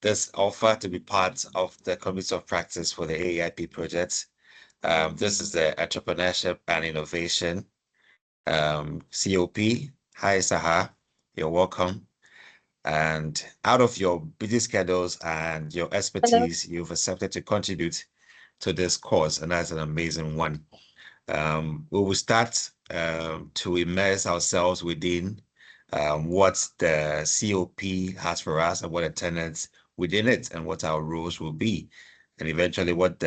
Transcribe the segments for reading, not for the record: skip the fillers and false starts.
this offer to be part of the Committee of Practice for the AEIP project. This is the Entrepreneurship and Innovation COP. Hi, Saha. You're welcome. And out of your busy schedules and your expertise, you've accepted to contribute to this course, and that's an amazing one. We will start to immerse ourselves within what the COP has for us and what the tenants within it and what our roles will be, and eventually what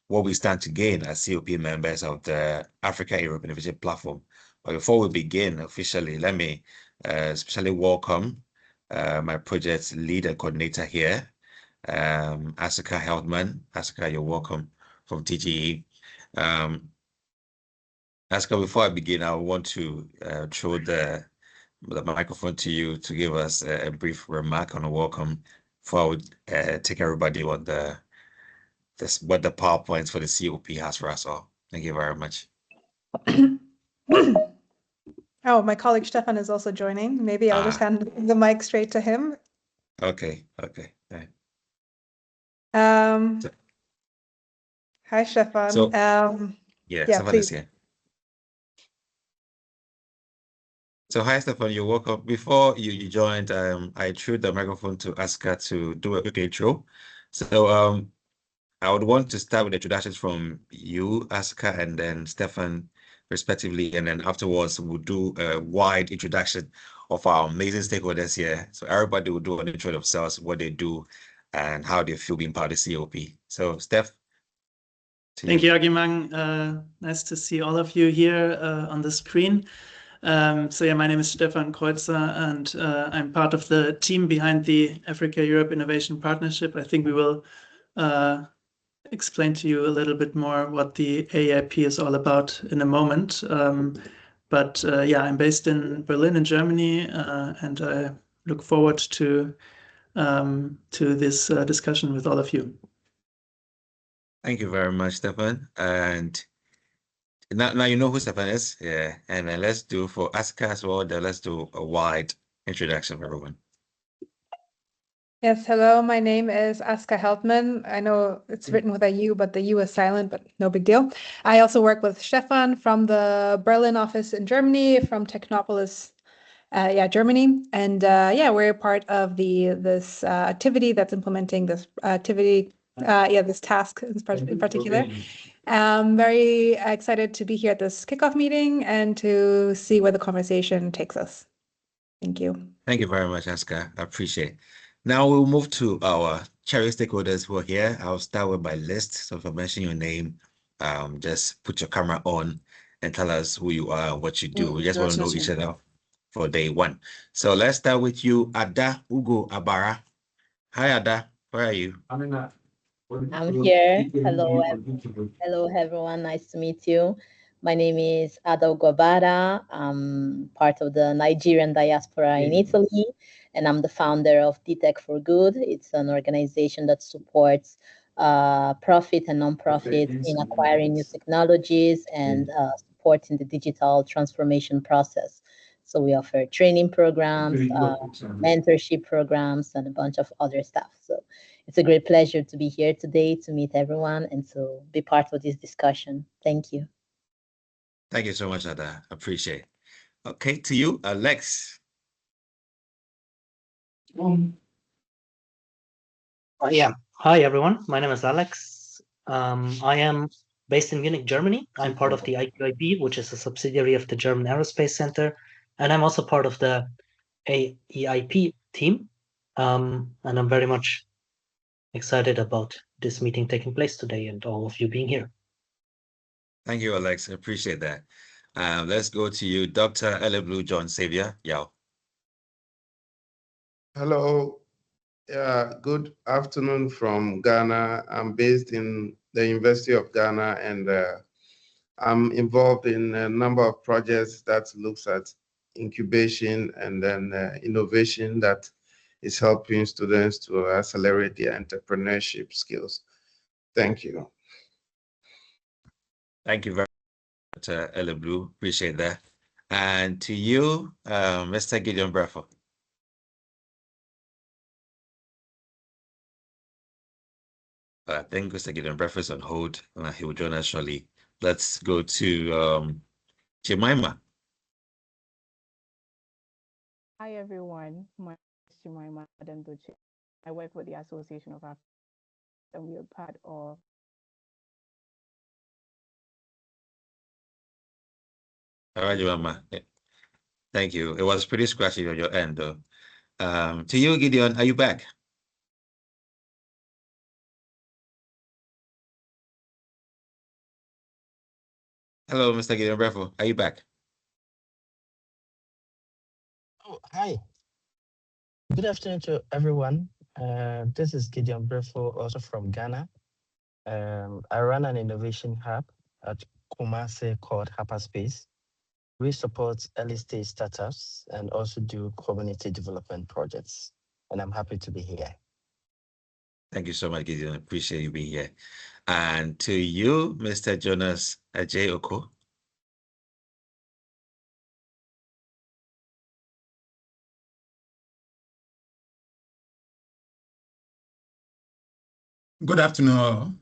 we stand to gain as COP members of the Africa Europe Innovation Platform. But before we begin officially, let me especially welcome my project lead and coordinator here, Asuka Heldman. Asuka, you're welcome from TGE. Asuka, before I begin, I want to throw the microphone to you to give us a brief remark on a welcome before I would take everybody on what the PowerPoint for the COP has for us all. Thank you very much. Oh, my colleague Stefan is also joining. Maybe I'll just hand the mic straight to him. Okay. Hi, Stefan. So, yeah, Stefan please. is here. So hi, Stefan, you're welcome. Before you joined, I threw the microphone to Asuka to do a quick intro. So I would want to start with introductions from you, Asuka, and then Stefan, respectively, and then afterwards we'll do a wide introduction of our amazing stakeholders here. So everybody will do an intro themselves, what they do, and how they feel being part of the COP. So Steph. Thank you, Agimang. Nice to see all of you here on the screen. So yeah, my name is Stefan Kreuzer, and I'm part of the team behind the Africa Europe Innovation Partnership. I think we will explain to you a little bit more what the AEIP is all about in a moment. But yeah, I'm based in Berlin, in Germany, and I look forward to this discussion with all of you. Thank you very much, Stefan. And now you know who Stefan is, yeah. And then let's do for Asuka as well. Then let's do a wide introduction for everyone. Yes, hello. My name is Asuka Heldman. I know it's written with a U, but the U is silent, but no big deal. I also work with Stefan from the Berlin office in Germany, from Technopolis, Germany, and yeah, we're part of this activity that's implementing this activity. This task in particular. I'm very excited to be here at this kickoff meeting and to see where the conversation takes us. Thank you. Thank you very much, Asuka. I appreciate it. Now we'll move to our cherished stakeholders who are here. I'll start with my list. So if I mention your name, just put your camera on and tell us who you are and what you do. We just want to know each other for day one. So let's start with you, Ada Ugo Abara. Hi, Ada. Where are you? I'm here. Hello, everyone. Nice to meet you. My name is Ada Ugobara. I'm part of the Nigerian diaspora in Italy, and I'm the founder of DTech for Good. It's an organization that supports profit and non-profit in acquiring new technologies and supporting the digital transformation process. So we offer training programs, mentorship programs, and a bunch of other stuff. So it's a great pleasure to be here today to meet everyone and to be part of this discussion. Thank you. Thank you so much, Ada. Appreciate it. Okay, to you, Alex. Yeah. Hi, everyone. My name is Alex. I am based in Munich, Germany. I'm part of the AEIP, which is a subsidiary of the German Aerospace Center. And I'm also part of the AEIP team. And I'm very much excited about this meeting taking place today and all of you being here. Thank you, Alex. I appreciate that. Let's go to you, Dr. Eleblu John Xavier. Yao. Hello. Good afternoon from Ghana. I'm based in the University of Ghana, and I'm involved in a number of projects that looks at incubation and then innovation that is helping students to accelerate their entrepreneurship skills. Thank you. Thank you very much, Dr. Eleblu. Appreciate that. And to you, Mr. Gideon Bradford. I think Mr. Gideon Breakfast on hold. He will join us shortly. Let's go to Jemima. Hi everyone, my name is Jemima Adamdoche. I work with the Association of Africa and we are part of All right, Jemima. Thank you. It was pretty scratchy on your end though. To you, Gideon, are you back? Hello, Mr. Gideon Breakfast. Are you back? Oh, hi. Good afternoon to everyone. This is Gideon Brefo, also from Ghana. I run an innovation hub at Kumasi called Hyperspace. We support early stage startups and also do community development projects. And I'm happy to be here. Thank you so much, Gideon. Appreciate you being here. And to you, Mr. Jonas Ajay Oko. Good afternoon, all.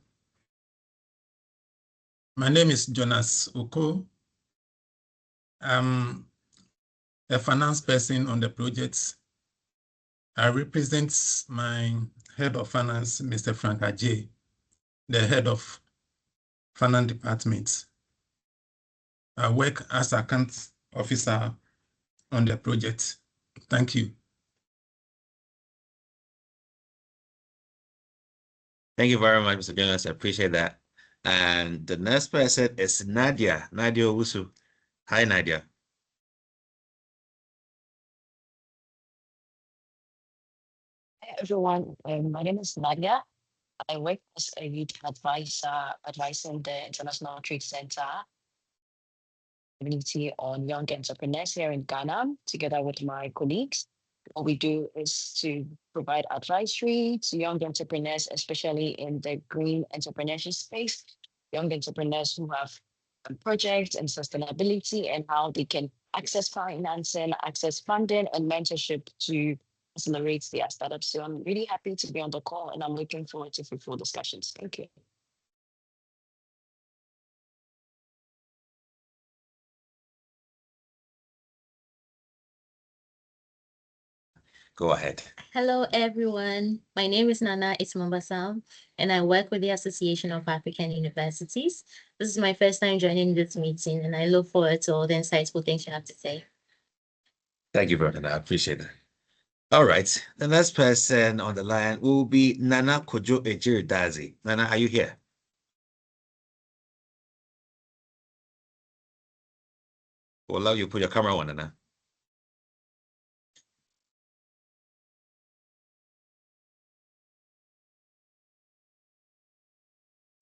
My name is Jonas Oko. I'm a finance person on the project. I represent my head of finance, Mr. Frank Ajay, the head of finance department. I work as account officer on the project. Thank you. Thank you very much, Mr. Jonas. I appreciate that. And the next person is Nadia. Nadia Owusu. Hi, Nadia. Hi everyone, my name is Nadia. I work as a youth advisor advising the International Trade Center community on young entrepreneurs here in Ghana, together with my colleagues. What we do is to provide advisory to young entrepreneurs, especially in the green entrepreneurship space, young entrepreneurs who have projects and sustainability and how they can access financing, access funding and mentorship to accelerate their startups. So I'm really happy to be on the call and I'm looking forward to fruitful discussions. Thank you. Go ahead. Hello, everyone. My name is Nana Ismambasam, and I work with the Association of African Universities. This is my first time joining this meeting, and I look forward to all the insightful things you have to say. Thank you, Vernon. I appreciate it. All right. The next person on the line will be Nana Kojo Ejiri Dazi. Nana, are you here? We'll allow you to put your camera on, Nana.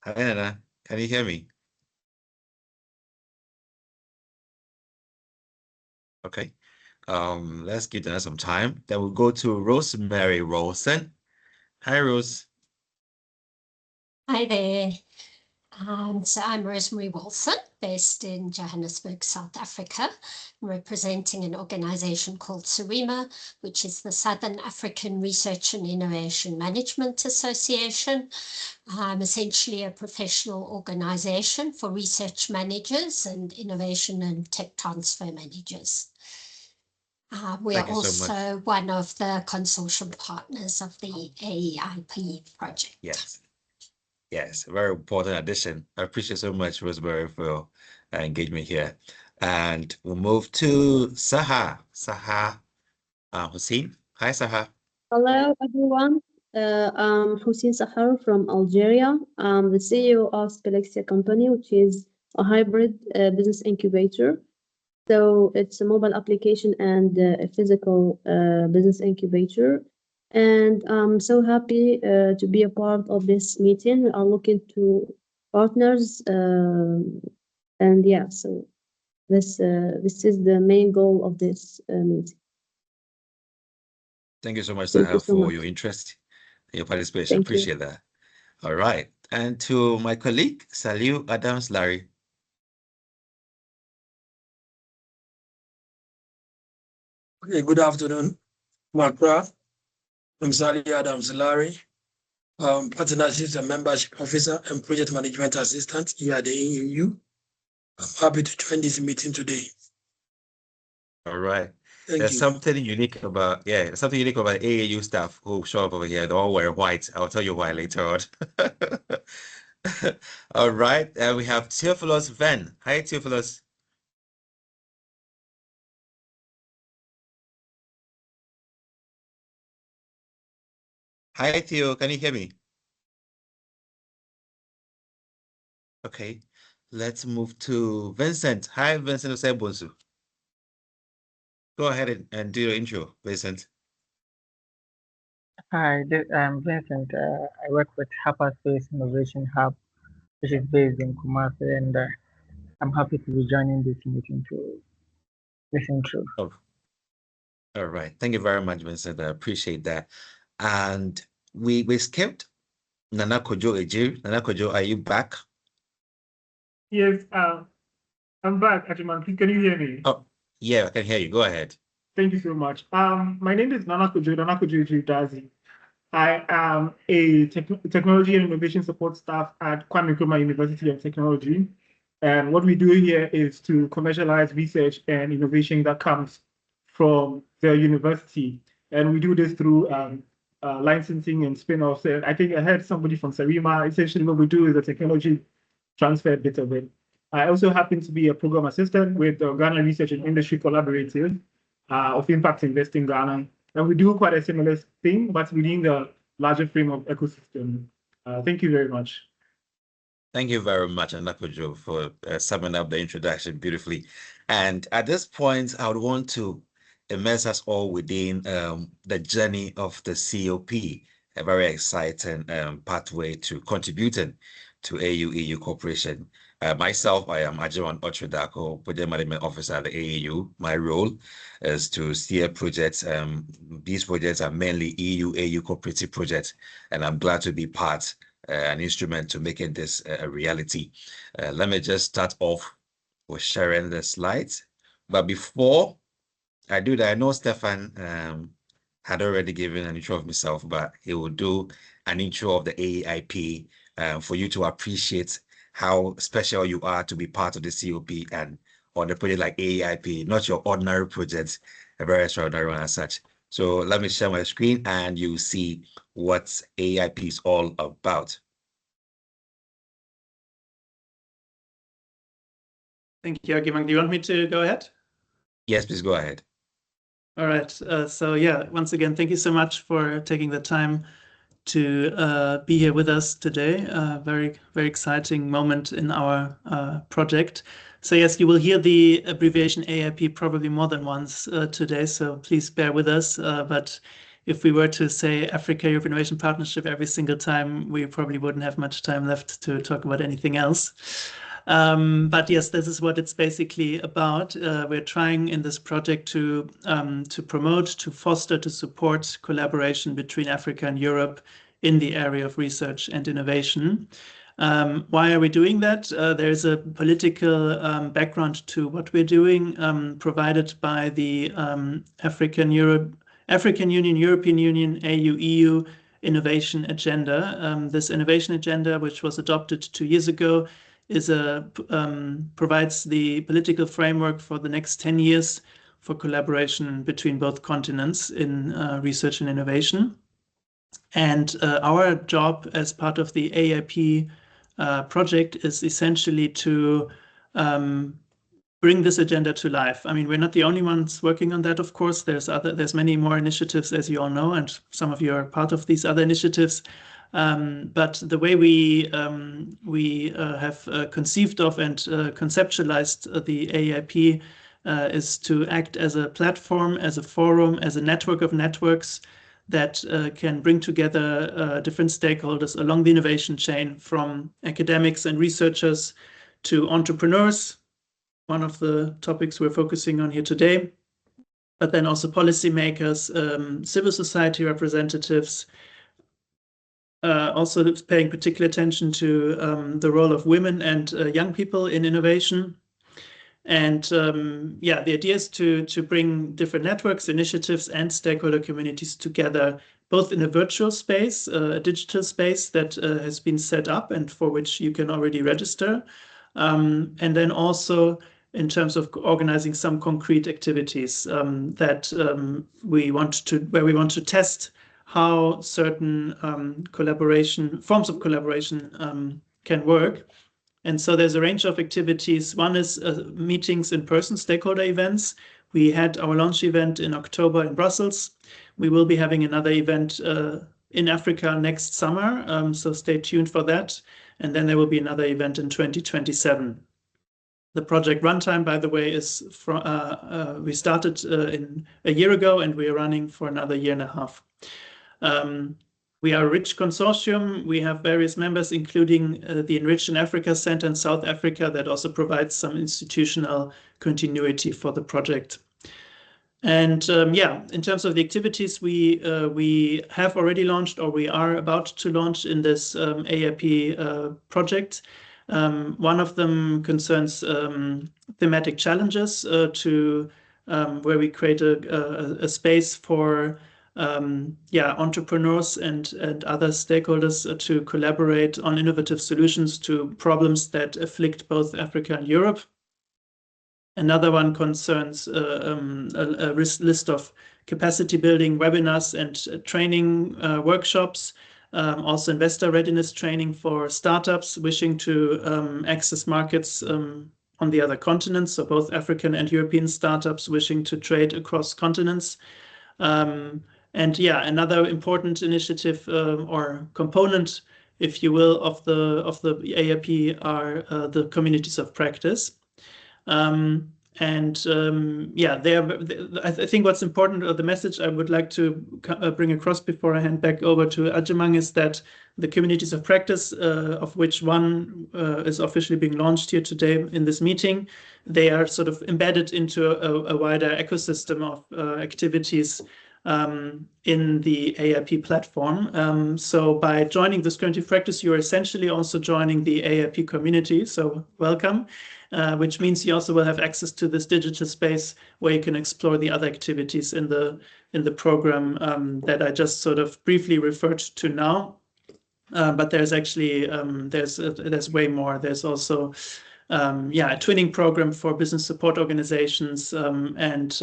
Hi, Nana. Can you hear me? Okay. Let's give Nana some time. Then we'll go to Rosemary Rolson. Hi, Rose. Hi there. So I'm Rosemary Wilson, based in Johannesburg, South Africa, representing an organization called SURIMA, which is the Southern African Research and Innovation Management Association. I'm essentially a professional organization for research managers and innovation and tech transfer managers. We are also one of the consortium partners of the AEIP project. Yes. Yes, very important addition. I appreciate so much, Rosemary, for your engagement here. And we'll move to Saha Hussein. Hi, Saha. Hello, everyone. I'm Hussein Sahar from Algeria. I'm the CEO of Spelexia company, which is a hybrid business incubator. So it's a mobile application and a physical business incubator. And I'm so happy to be a part of this meeting. We are looking to partners. And yeah, so this is the main goal of this meeting. Thank you so much, Saha, for your interest and your participation. Thank Appreciate that. All right. And to my colleague, Saliu Adams Larry. Okay, good afternoon, Macra. I'm Sally Adams Larry. partnerships and membership officer and project management assistant here at the AEU. I'm happy to join this meeting today. All right. Thank There's you. something unique about AAU staff who show up over here. They all wear white. I'll tell you why later on. All right. We have Theophilus Venn. Hi, Theophilus. Hi, Theo. Can you hear me? Okay. Let's move to Vincent. Hi, Vincent Osebonsu. Go ahead and do your intro, Vincent. Hi, I'm Vincent. I work with Hyperspace Innovation Hub, which is based in Kumasi, and I'm happy to be joining this meeting to listen to. Oh, all right. Thank you very much, Vincent. I appreciate that. And we skipped Nana Kojo Ejir. Nana Kojo, are you back? Yes, I'm back, Ajiman. Can you hear me? Oh, yeah, I can hear you. Go ahead. Thank you so much. My name is Nana Kojo Dazi. I am a technology and innovation support staff at Kwame Nkrumah University of Technology. And what we do here is to commercialize research and innovation that comes from the university. And we do this through licensing and spin-offs. And I think I heard somebody from Sarima. Essentially, what we do is a technology transfer bit of it. I also happen to be a program assistant with the Ghana Research and Industry Collaborative of Impact Investing Ghana. And we do quite a similar thing, but within the larger frame of ecosystem. Thank you very much. Thank you very much, Anakojo, for summing up the introduction beautifully. And at this point, I would want to immerse us all within the journey of the COP, a very exciting pathway to contributing to AU-EU cooperation. Myself, I am Ajiman Otrodako, Project Management Officer at the AEU. My role is to steer projects. These projects are mainly EU-AU cooperative projects, and I'm glad to be part, an instrument to making this a reality. Let me just start off with sharing the slides. But before I do that, I know Stefan had already given an intro of himself, but he will do an intro of the AEIP for you to appreciate how special you are to be part of the COP and on a project like AEIP, not your ordinary project, a very extraordinary one as such. So let me share my screen and you see what AEIP is all about. Thank you, Agimang. Do you want me to go ahead? Yes, please go ahead. All right. So yeah, once again, thank you so much for taking the time to be here with us today. Very, very exciting moment in our project. So yes, you will hear the abbreviation AIP probably more than once today, so please bear with us. But if we were to say Africa-Europe Innovation Partnership every single time, we probably wouldn't have much time left to talk about anything else. But yes, this is what it's basically about. We're trying in this project to promote, to foster, to support collaboration between Africa and Europe in the area of research and innovation. Why are we doing that? There's a political background to what we're doing, provided by the African Union, European Union, AU-EU Innovation Agenda. This innovation agenda, which was adopted 2 years ago, provides the political framework for the next 10 years for collaboration between both continents in research and innovation. And our job as part of the AIP project is essentially to bring this agenda to life. I mean, we're not the only ones working on that, of course. There's many more initiatives, as you all know, and some of you are part of these other initiatives. But the way we have conceived of and conceptualized the AIP is to act as a platform, as a forum, as a network of networks that can bring together different stakeholders along the innovation chain, from academics and researchers to entrepreneurs, one of the topics we're focusing on here today, but then also policymakers, civil society representatives, also paying particular attention to the role of women and young people in innovation, And yeah, the idea is to bring different networks, initiatives, and stakeholder communities together, both in a virtual space, a digital space that has been set up and for which you can already register, and then also in terms of organizing some concrete activities that we want to test how certain forms of collaboration can work. And so there's a range of activities. One is meetings in person, stakeholder events. We had our launch event in October in Brussels. We will be having another event in Africa next summer, so stay tuned for that. And then there will be another event in 2027. The project runtime, by the way, is we started in a year ago, and we are running for another year and a half. We are a rich consortium. We have various members, including the Enrich in Africa Center in South Africa, that also provides some institutional continuity for the project. And yeah, in terms of the activities we have already launched, or we are about to launch in this AEIP project. One of them concerns thematic challenges where we create a space for entrepreneurs and other stakeholders to collaborate on innovative solutions to problems that afflict both Africa and Europe. Another one concerns a list of capacity building webinars and training workshops, also investor readiness training for startups wishing to access markets on the other continents, so both African and European startups wishing to trade across continents. And yeah, another important initiative or component, if you will, of the AEIP are the communities of practice. Yeah, I think what's important, or the message I would like to bring across before I hand back over to Ajamang, is that the communities of practice, of which one is officially being launched here today in this meeting, they are sort of embedded into a wider ecosystem of activities in the AEIP platform. So by joining this community of practice, you are essentially also joining the AEIP community. So welcome, which means you also will have access to this digital space where you can explore the other activities in the program that I just sort of briefly referred to now. But there's actually there's way more. There's also a twinning program for business support organizations and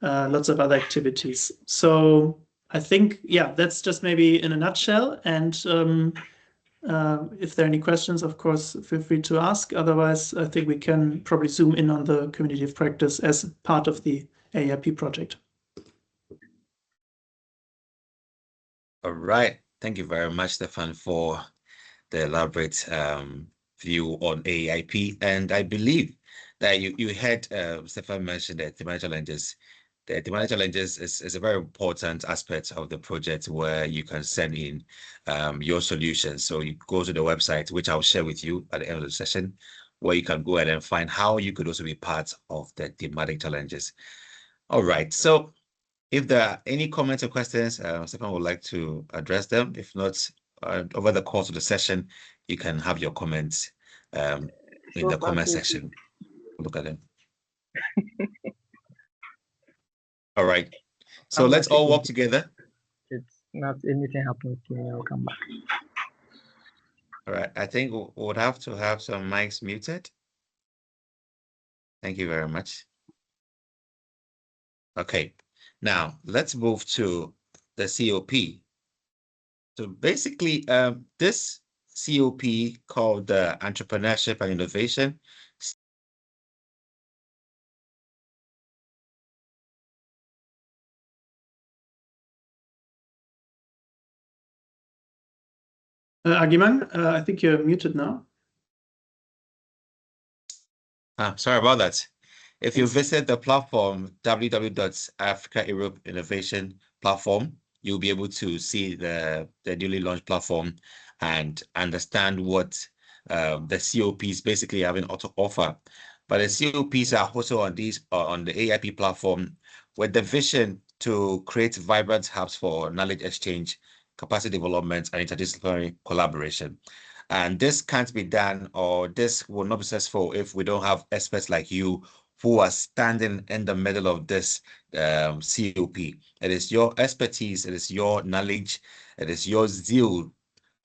lots of other activities. So I think, yeah, that's just maybe in a nutshell. And if there are any questions, of course, feel free to ask. Otherwise, I think we can probably zoom in on the community of practice as part of the AEIP project. All right. Thank you very much, Stefan, for the elaborate view on AEIP. And I believe that you heard Stefan mention the thematic challenges. The thematic challenges is a very important aspect of the project where you can send in your solutions. So you go to the website, which I'll share with you at the end of the session, where you can go ahead and find how you could also be part of the thematic challenges. All right. So if there are any comments or questions, Stefan would like to address them. If not, over the course of the session, you can have your comments in the comment section. Look at them. All right. So let's all work together. It's not anything happening to me. I'll come back. All right. I think we would have to have some mics muted. Thank you very much. Okay. Now let's move to the COP. So basically, this COP called Entrepreneurship and Innovation. Agiman, I think you're muted now. Sorry about that. If you visit the platform, www.Africa-Europe Innovation Platform, you'll be able to see the newly launched platform and understand what the COPs basically having to offer. But the COPs are also on the AEIP platform with the vision to create vibrant hubs for knowledge exchange, capacity development, and interdisciplinary collaboration. And this can't be done, or this will not be successful if we don't have experts like you who are standing in the middle of this COP. It is your expertise, it is your knowledge, it is your zeal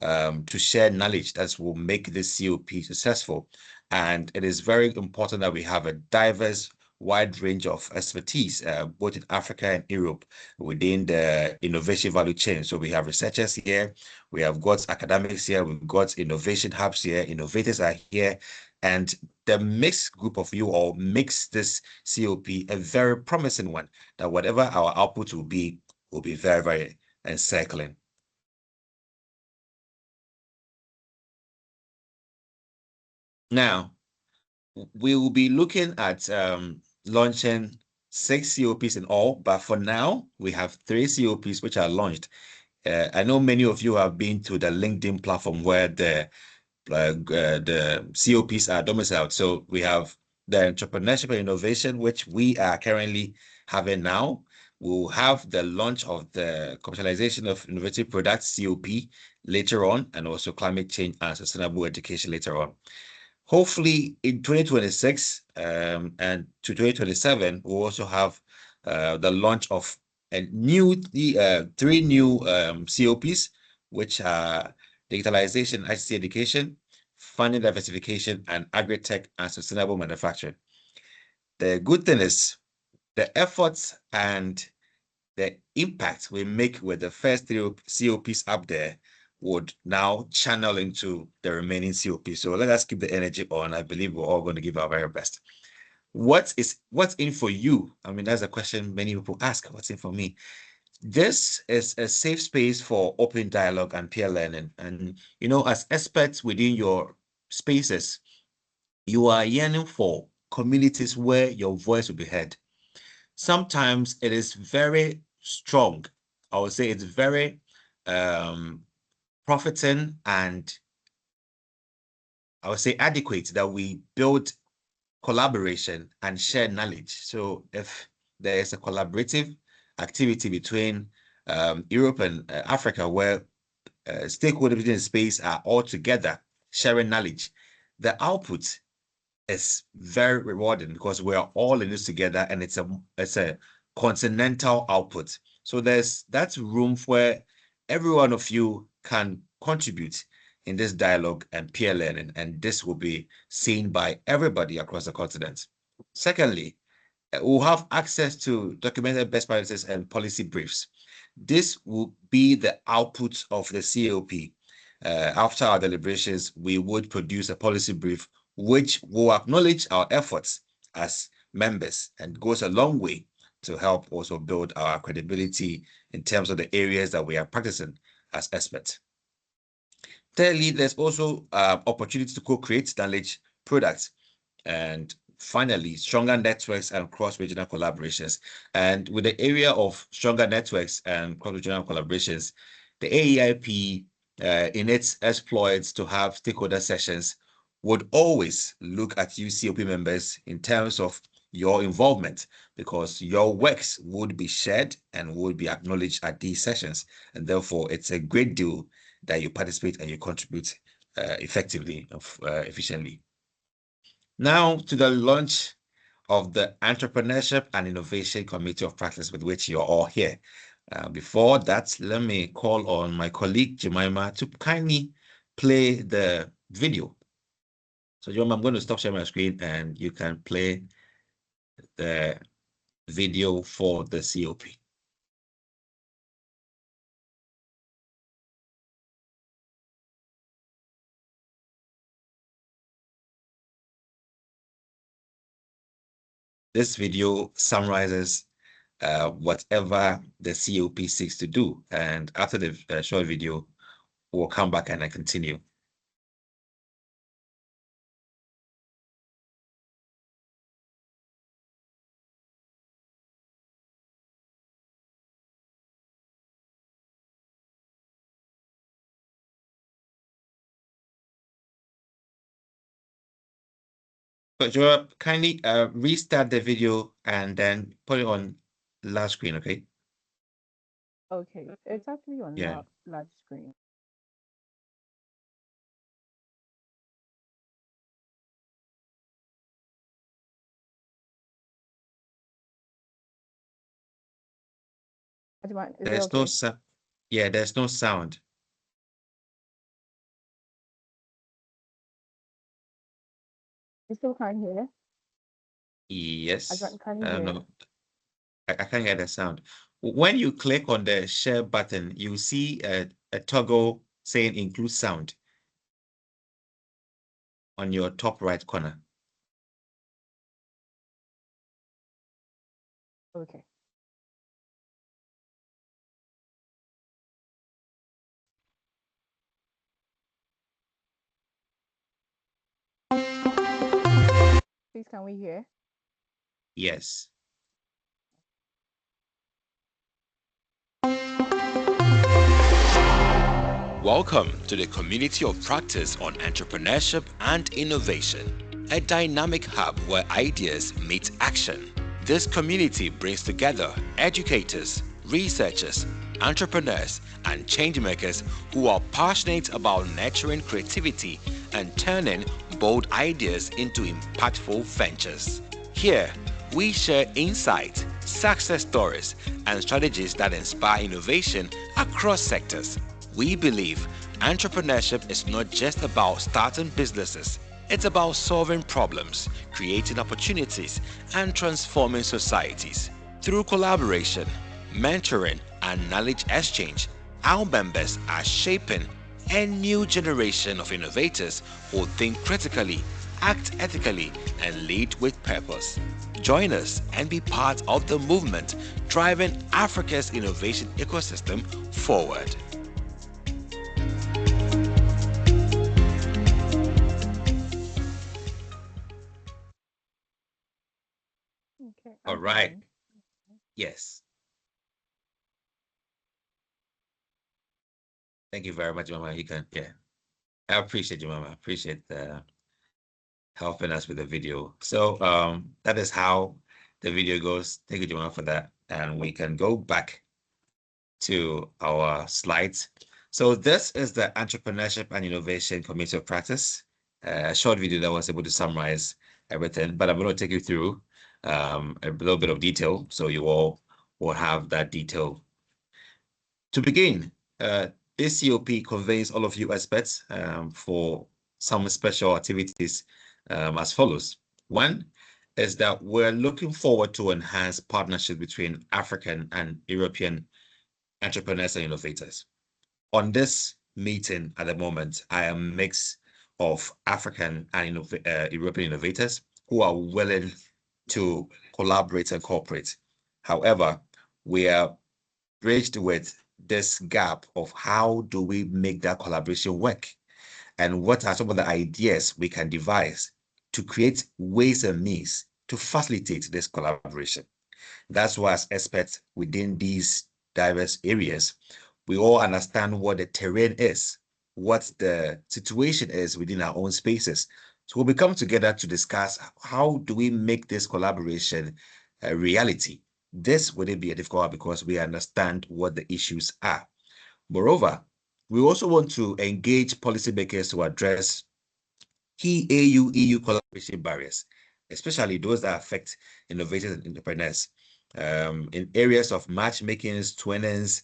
to share knowledge that will make this COP successful. And it is very important that we have a diverse, wide range of expertise, both in Africa and Europe, within the innovation value chain. So we have researchers here, we have got academics here, we've got innovation hubs here, innovators are here, and the mixed group of you all makes this COP a very promising one, that whatever our output will be very, very encircling. Now, we will be looking at launching 6 COPs in all, but for now, we have 3 COPs which are launched. I know many of you have been to the LinkedIn platform where the COPs are domiciled. So we have the Entrepreneurship and Innovation, which we are currently having now. We'll have the launch of the Commercialization of Innovative Products, COP, later on, and also Climate Change and Sustainable Education later on. Hopefully in 2026 and to 2027, we'll also have the launch of a new 3 new COPs, which are digitalization, ICT education, funding diversification, and agri-tech and sustainable manufacturing. The good thing is the efforts and the impact we make with the first 3 COPs up there would now channel into the remaining COPs. So let us keep the energy on. I believe we're all going to give our very best. What's in for you? I mean, that's a question many people ask. What's in for me? This is a safe space for open dialogue and peer learning. And, you know, as experts within your spaces, you are yearning for communities where your voice will be heard. Sometimes it is very strong. I would say it's very profiting and I would say adequate that we build collaboration and share knowledge. So if there is a collaborative activity between Europe and Africa where stakeholders within the space are all together sharing knowledge, the output is very rewarding because we are all in this together and it's a continental output. So that's room where every one of you can contribute in this dialogue and peer learning, and this will be seen by everybody across the continent. Secondly, we'll have access to documented best practices and policy briefs. This will be the output of the COP. After our deliberations, we would produce a policy brief which will acknowledge our efforts as members and goes a long way to help also build our credibility in terms of the areas that we are practicing as experts. Thirdly, there's also opportunity to co-create knowledge products. And finally, stronger networks and cross-regional collaborations. And with the area of stronger networks and cross-regional collaborations, the AEIP, in its exploits to have stakeholder sessions, would always look at you COP members in terms of your involvement, because your works would be shared and would be acknowledged at these sessions. And therefore, it's a great deal that you participate and you contribute effectively, efficiently. Now to the launch of the Entrepreneurship and Innovation Committee of Practice with which you're all here. Before that, let me call on my colleague Jemima to kindly play the video. So Jemima, I'm going to stop sharing my screen and you can play the video for the COP. This video summarizes whatever the COP seeks to do. And after the short video, we'll come back and I continue. So Joel, kindly restart the video and then put it on large screen, okay? Okay, it's actually on Yeah. large screen. Ajman, is it There's no okay? sound. Yeah, there's no sound. You still can't hear? Yes. Ajman, can you I don't hear? know. I can't get the sound. When you click on the share button, you see a toggle saying include sound on your top right corner. Okay. Please, can we hear? Yes. Welcome to the Community of Practice on Entrepreneurship and Innovation, a dynamic hub where ideas meet action. This community brings together educators, researchers, entrepreneurs, and changemakers who are passionate about nurturing creativity and turning bold ideas into impactful ventures. Here, we share insight, success stories, and strategies that inspire innovation across sectors. We believe entrepreneurship is not just about starting businesses, it's about solving problems, creating opportunities, and transforming societies. Through collaboration, mentoring, and knowledge exchange, our members are shaping a new generation of innovators who think critically, act ethically, and lead with purpose. Join us and be part of the movement driving Africa's innovation ecosystem forward. Okay. All I'm right. fine. Yes. Thank you very much, Mama. You can, yeah. I appreciate you, Mama. I appreciate helping us with the video. So that is how the video goes. Thank you, Jemima, for that. And we can go back to our slides. So this is the Entrepreneurship and Innovation Committee of Practice, a short video that was able to summarize everything, but I'm going to take you through a little bit of detail so you all will have that detail. To begin, this COP conveys all of you experts for some special activities as follows. One is that we're looking forward to enhance partnerships between African and European entrepreneurs and innovators. On this meeting at the moment, I am a mix of African and European innovators who are willing to collaborate and cooperate. However, we are bridged with this gap of how do we make that collaboration work, and what are some of the ideas we can devise to create ways and means to facilitate this collaboration. That's why, as experts within these diverse areas, we all understand what the terrain is, what the situation is within our own spaces. So we'll come together to discuss how do we make this collaboration a reality. This wouldn't be a difficult one because we understand what the issues are. Moreover, we also want to engage policymakers to address key AU-EU collaboration barriers, especially those that affect innovators and entrepreneurs. In areas of matchmaking, twinning,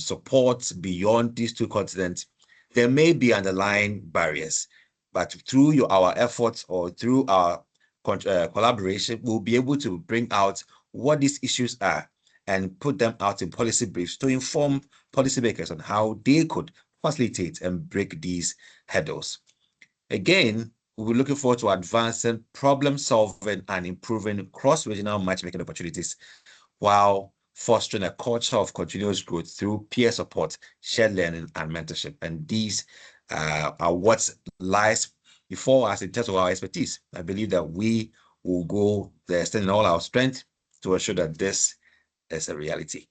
support beyond these two continents, there may be underlying barriers, but through our efforts or through our collaboration, we'll be able to bring out what these issues are and put them out in policy briefs to inform policymakers on how they could facilitate and break these hurdles. Again, we're looking forward to advancing problem solving and improving cross-regional matchmaking opportunities while fostering a culture of continuous growth through peer support, shared learning, and mentorship. And these are what lies before us in terms of our expertise. I believe that we will go the extent in all our strength to ensure that this is a reality.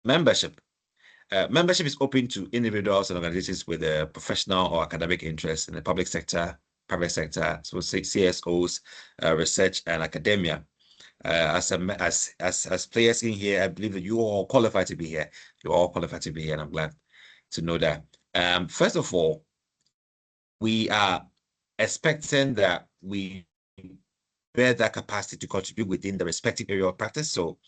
Membership. Membership is open to individuals and organizations with a professional or academic interest in the public sector, private sector, so CSOs, research, and academia. As players in here, I believe that you all qualified to be here. You're all qualified to be here, and I'm glad to know that. First of all, we are expecting that we bear that capacity to contribute within the respective area of practice. So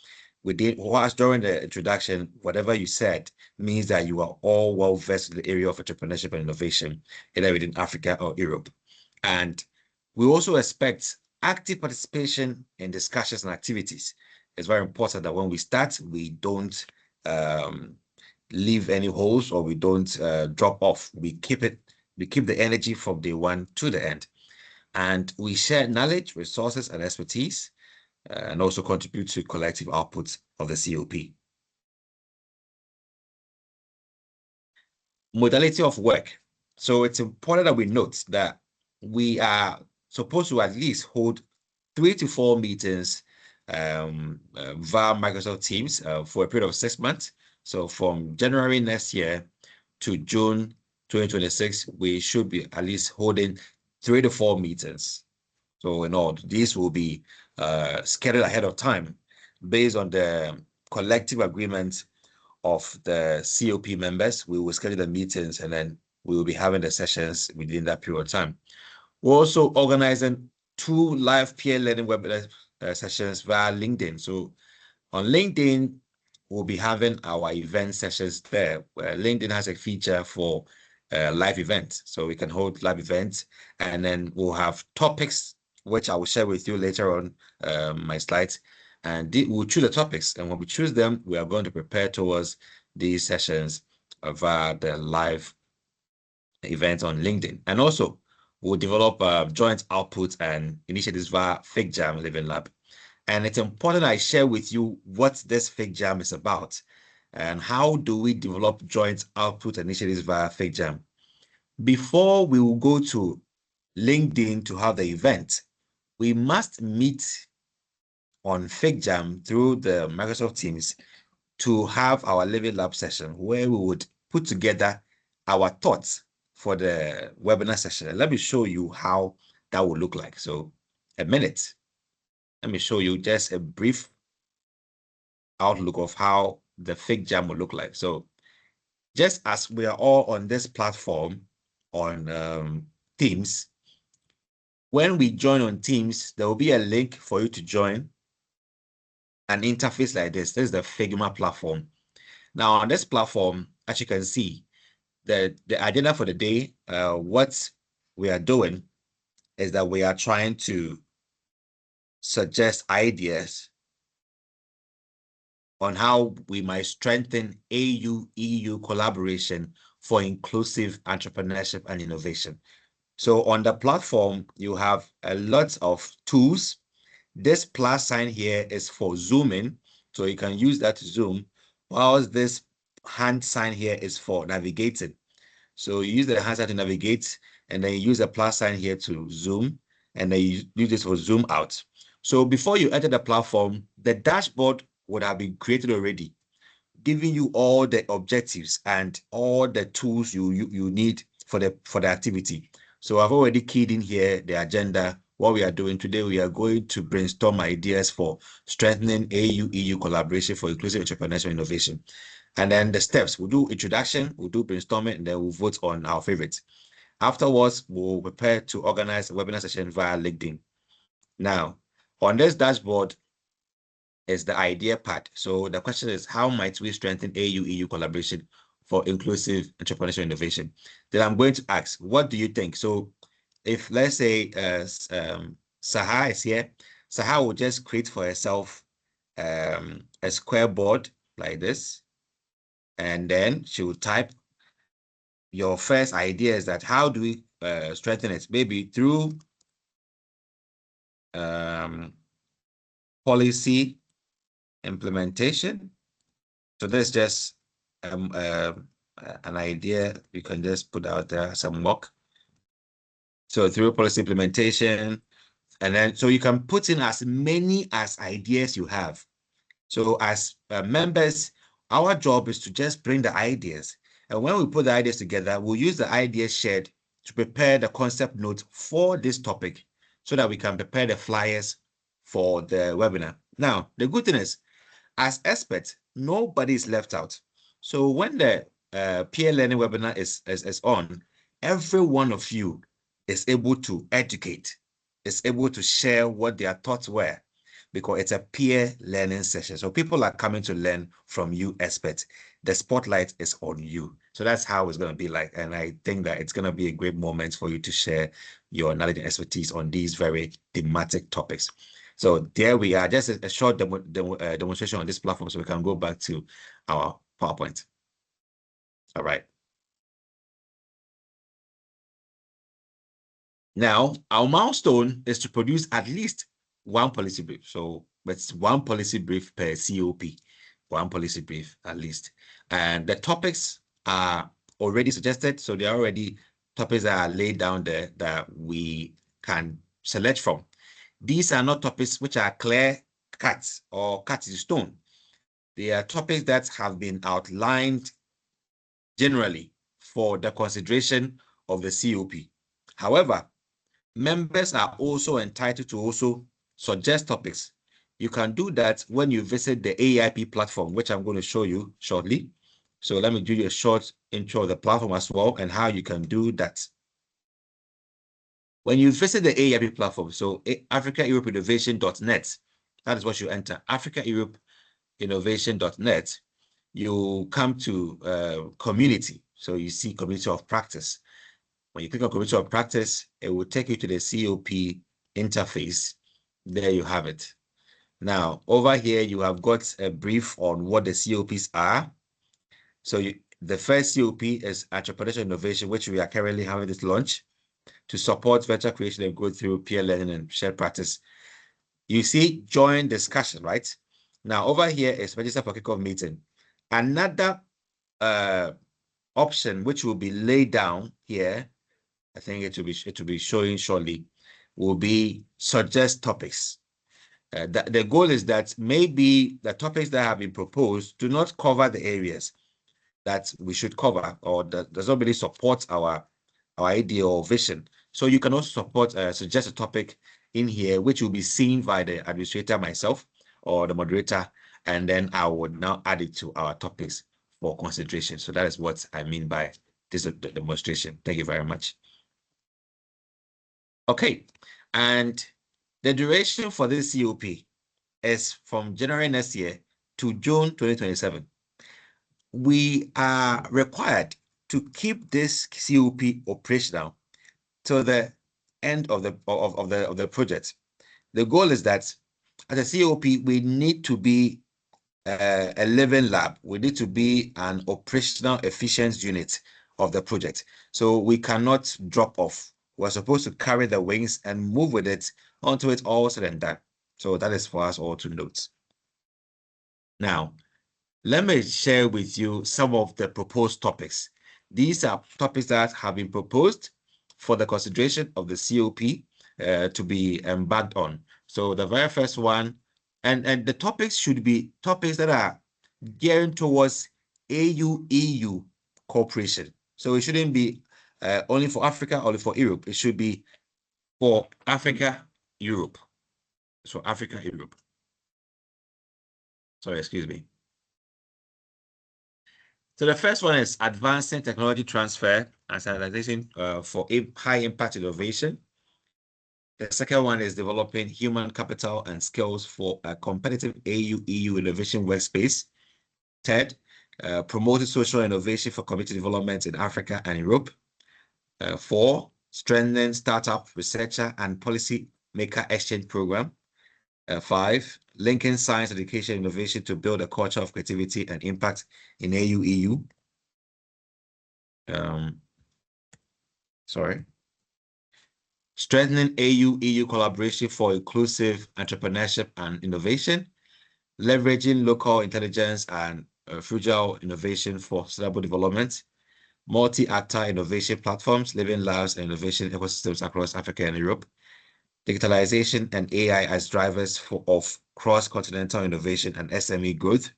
whilst during the introduction, whatever you said means that you are all well versed in the area of entrepreneurship and innovation, either within Africa or Europe. And we also expect active participation in discussions and activities. It's very important that when we start, we don't leave any holes, or we don't drop off. We keep the energy from day one to the end. And we share knowledge, resources, and expertise, and also contribute to collective outputs of the COP. Modality of work. So it's important that we note that we are supposed to at least hold 3 to 4 meetings via Microsoft Teams for a period of 6 months. So from January next year to June 2026, we should be at least holding 3 to 4 meetings. So in all, these will be scheduled ahead of time based on the collective agreement of the COP members. We will schedule the meetings, and then we will be having the sessions within that period of time. We're also organizing 2 live peer learning webinar sessions via LinkedIn. So on LinkedIn, we'll be having our event sessions there. LinkedIn has a feature for live events, so we can hold live events, and then we'll have topics, which I will share with you later on my slides. And we'll choose the topics, and when we choose them, we are going to prepare towards these sessions via the live events on LinkedIn. And also, we'll develop joint outputs and initiatives via FigJam Living Lab. And it's important I share with you what this FigJam is about and how do we develop joint output initiatives via FigJam. Before we will go to LinkedIn to have the event, we must meet on FigJam through the Microsoft Teams to have our Living Lab session, where we would put together our thoughts for the webinar session. And let me show you how that would look like. So a minute. Let me show you just a brief outlook of how the FigJam will look like. So just as we are all on this platform on Teams, when we join on Teams, there will be a link for you to join an interface like this. This is the Figma platform. Now on this platform, as you can see, the agenda for the day, what we are doing is that we are trying to suggest ideas on how we might strengthen AU-EU collaboration for inclusive entrepreneurship and innovation. So on the platform, you have a lot of tools. This plus sign here is for zooming, so you can use that to zoom, whilst this hand sign here is for navigating. So you use the hand sign to navigate, and then you use the plus sign here to zoom, and then you use this for zoom out. So before you enter the platform, the dashboard would have been created already, giving you all the objectives and all the tools you need for the activity. So I've already keyed in here the agenda. What we are doing today, we are going to brainstorm ideas for strengthening AU-EU collaboration for inclusive entrepreneurship and innovation. And then the steps, we'll do introduction, we'll do brainstorming, and then we'll vote on our favorites. Afterwards, we'll prepare to organize a webinar session via LinkedIn. Now, on this dashboard is the idea part. So the question is, how might we strengthen AU-EU collaboration for inclusive entrepreneurship innovation? Then I'm going to ask, what do you think? So if, let's say, Saha is here, Saha will just create for herself a square board like this, and then she will type your first idea is that how do we strengthen it? Maybe through policy implementation. So that's just an idea you can just put out there, some work. So through policy implementation, and then so you can put in as many as ideas you have. So as members, our job is to just bring the ideas. And when we put the ideas together, we'll use the ideas shared to prepare the concept note for this topic so that we can prepare the flyers for the webinar. Now, the good thing is, as experts, nobody is left out. So when the peer learning webinar is on, every one of you is able to educate is able to share what their thoughts were, because it's a peer learning session. So people are coming to learn from you experts. The spotlight is on you. So that's how it's going to be like. And I think that it's going to be a great moment for you to share your knowledge and expertise on these very thematic topics. So there we are, just a short demonstration on this platform, so we can go back to our PowerPoint. All right. Now, our milestone is to produce at least one policy brief. So it's one policy brief per COP, one policy brief at least. And the topics are already suggested. So there are already topics that are laid down there that we can select from. These are not topics which are clear cut or cut in stone. They are topics that have been outlined generally for the consideration of the COP. However, members are also entitled to also suggest topics. You can do that when you visit the AEIP platform, which I'm going to show you shortly. So let me give you a short intro of the platform as well and how you can do that. When you visit the AEIP platform, so AfricaEuropeInnovation.net, that is what you enter, AfricaEuropeInnovation.net, you come to community. So you see community of practice. When you click on community of practice, it will take you to the COP interface. There you have it. Now, over here, you have got a brief on what the COPs are. So the first COP is Entrepreneurship Innovation, which we are currently having this launch to support venture creation and growth through peer learning and shared practice. You see, join discussion, right? Now, over here is register for kickoff meeting. Another option, which will be laid down here, I think it will be showing shortly, will be suggest topics. The goal is that maybe the topics that have been proposed do not cover the areas that we should cover, or that does not really support our idea or vision. So you can also suggest a topic in here, which will be seen by the administrator, myself, or the moderator, and then I would now add it to our topics for consideration. So that is what I mean by this demonstration. Thank you very much. Okay, and the duration for this COP is from January next year to June 2027. We are required to keep this COP operational till the end of the project. The goal is that as a COP, we need to be a living lab. We need to be an operational efficient unit of the project. So we cannot drop off. We're supposed to carry the wings and move with it until it's all said and done. So that is for us all to note. Now, let me share with you some of the proposed topics. These are topics that have been proposed for the consideration of the COP to be embarked on. So the very first one, and the topics should be topics that are gearing towards AU-EU cooperation. So it shouldn't be only for Africa, only for Europe. It should be for Africa, Europe. So Africa, Europe. Sorry, excuse me. So the first one is advancing technology transfer and standardization for high impact innovation. The second one is developing human capital and skills for a competitive AU-EU innovation workspace. Third, promoting social innovation for community development in Africa and Europe. 4, strengthening startup, researcher, and policy maker exchange program. 5, linking science, education, innovation to build a culture of creativity and impact in AU-EU. Strengthening AU-EU collaboration for inclusive entrepreneurship and innovation, leveraging local intelligence and frugal innovation for sustainable development, multi-actor innovation platforms, living labs and innovation ecosystems across Africa and Europe, digitalization and AI as drivers of cross-continental innovation and SME growth,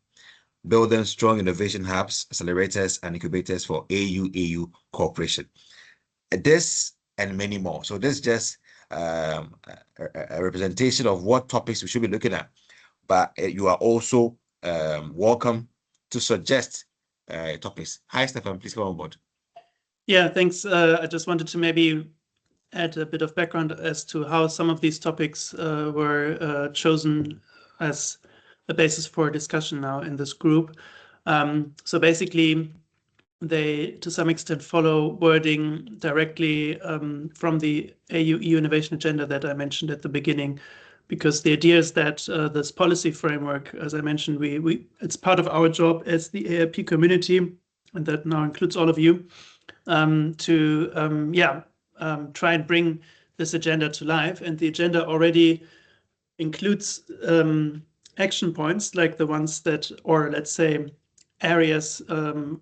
building strong innovation hubs, accelerators, and incubators for AU-EU cooperation. This and many more. So this is just a representation of what topics we should be looking at. But you are also welcome to suggest topics. Hi, Stefan, please come on board. Yeah, thanks. I just wanted to maybe add a bit of background as to how some of these topics were chosen as a basis for discussion now in this group. So basically, they, to some extent, follow wording directly from the AU EU Innovation Agenda that I mentioned at the beginning, because the idea is that this policy framework, as I mentioned, it's part of our job as the AIP community, and that now includes all of you, to try and bring this agenda to life. And the agenda already includes action points like the ones that, or let's say, areas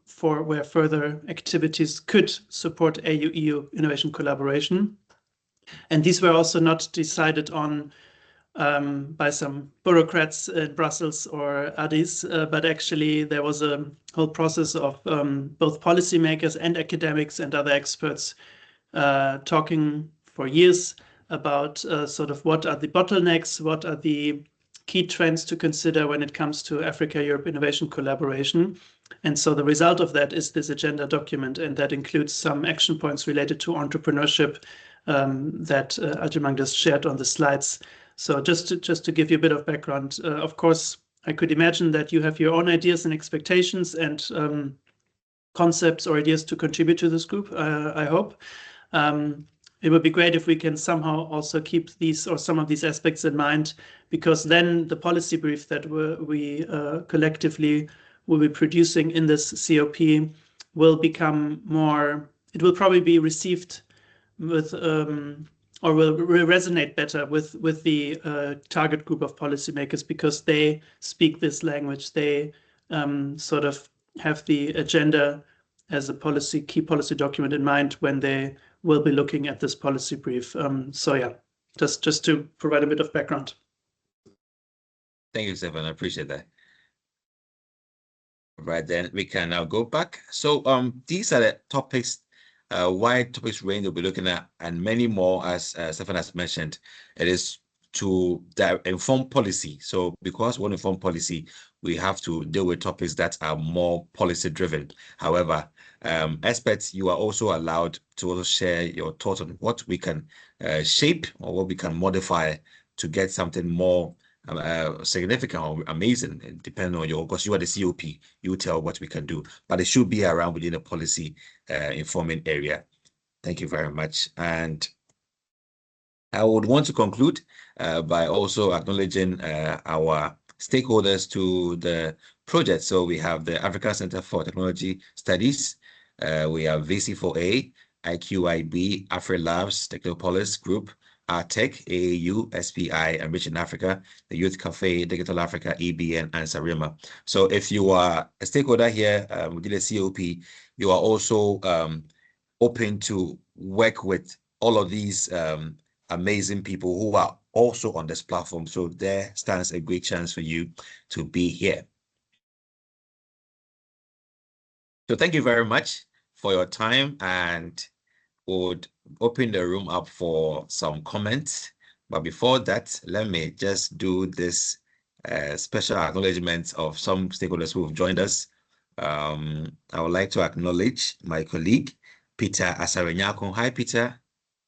for where further activities could support AU-EU innovation collaboration. And these were also not decided on by some bureaucrats in Brussels or Addis, but actually there was a whole process of both policymakers and academics and other experts talking for years about sort of what are the bottlenecks, what are the key trends to consider when it comes to Africa-Europe innovation collaboration. And so the result of that is this agenda document, and that includes some action points related to entrepreneurship that Ajimang just shared on the slides. So just to give you a bit of background, of course, I could imagine that you have your own ideas and expectations and concepts or ideas to contribute to this group, I hope. It would be great if we can somehow also keep these or some of these aspects in mind, because then the policy brief that we collectively will be producing in this COP will become more, it will probably be received with or will resonate better with the target group of policymakers, because they speak this language. They sort of have the agenda as a key policy document in mind when they will be looking at this policy brief. So yeah, just to provide a bit of background. Thank you, Stefan. I appreciate that. Right, then we can now go back. So these are the topics, wide topics range we'll be looking at, and many more, as Stefan has mentioned. It is to inform policy. So because we want to inform policy, we have to deal with topics that are more policy driven. However, experts, you are also allowed to also share your thoughts on what we can shape or what we can modify to get something more significant or amazing, depending on your, because you are the COP, you tell what we can do, but it should be around within the policy informing area. Thank you very much. And I would want to conclude by also acknowledging our stakeholders to the project. So we have the African Center for Technology Studies, we have VC4A, IQIB, AfriLabs, Technopolis Group, Tech, AAU, SPI, Enrich in Africa, the Youth Cafe, Digital Africa, EBN, and Sarima. So if you are a stakeholder here within the COP, you are also open to work with all of these amazing people who are also on this platform. So there stands a great chance for you to be here. So thank you very much for your time, and would open the room up for some comments. But before that, let me just do this special acknowledgement of some stakeholders who have joined us. I would like to acknowledge my colleague, Peter Asarenyako. Hi, Peter.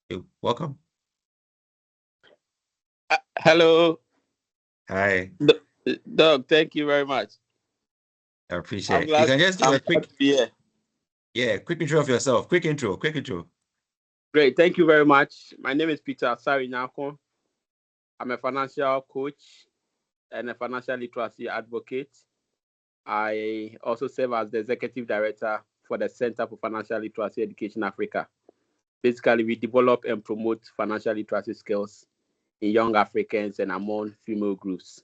You're welcome. Hello. Hi. Doug, thank you very much. I appreciate it. You can just give a quick, quick intro of yourself. Quick intro. Great, thank you very much. My name is Peter Asarenyako. I'm a financial coach and a financial literacy advocate. I also serve as the executive director for the Center for Financial Literacy Education Africa. Basically, we develop and promote financial literacy skills in young Africans and among female groups.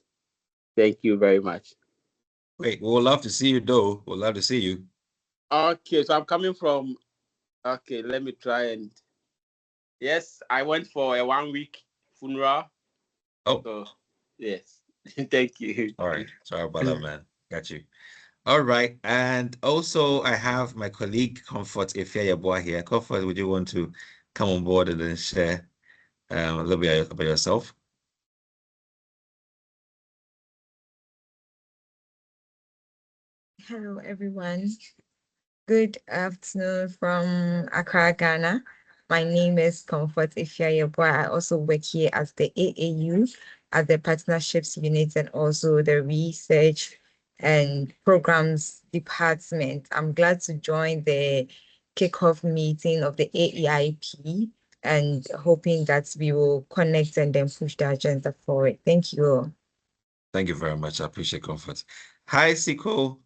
Thank you very much. Great. We would love to see you, though. We'd love to see you. Okay, so I'm coming from, okay, let me try and, yes, I went for a 1-week funeral. Oh. So, yes, thank you. All right. Sorry about that, man. Got you. All right. And also, I have my colleague, Comfort Ifeayeboah here. Comfort, would you want to come on board and then share a little bit about yourself? Hello, everyone. Good afternoon from Accra, Ghana. My name is Comfort Ifyayeboy. I also work here as the AAU, at the Partnerships Unit, and also the Research and Programs Department. I'm glad to join the kickoff meeting of the AEIP and hoping that we will connect and then push the agenda forward. Thank you all. Thank you very much. I appreciate Comfort. Hi, Siko.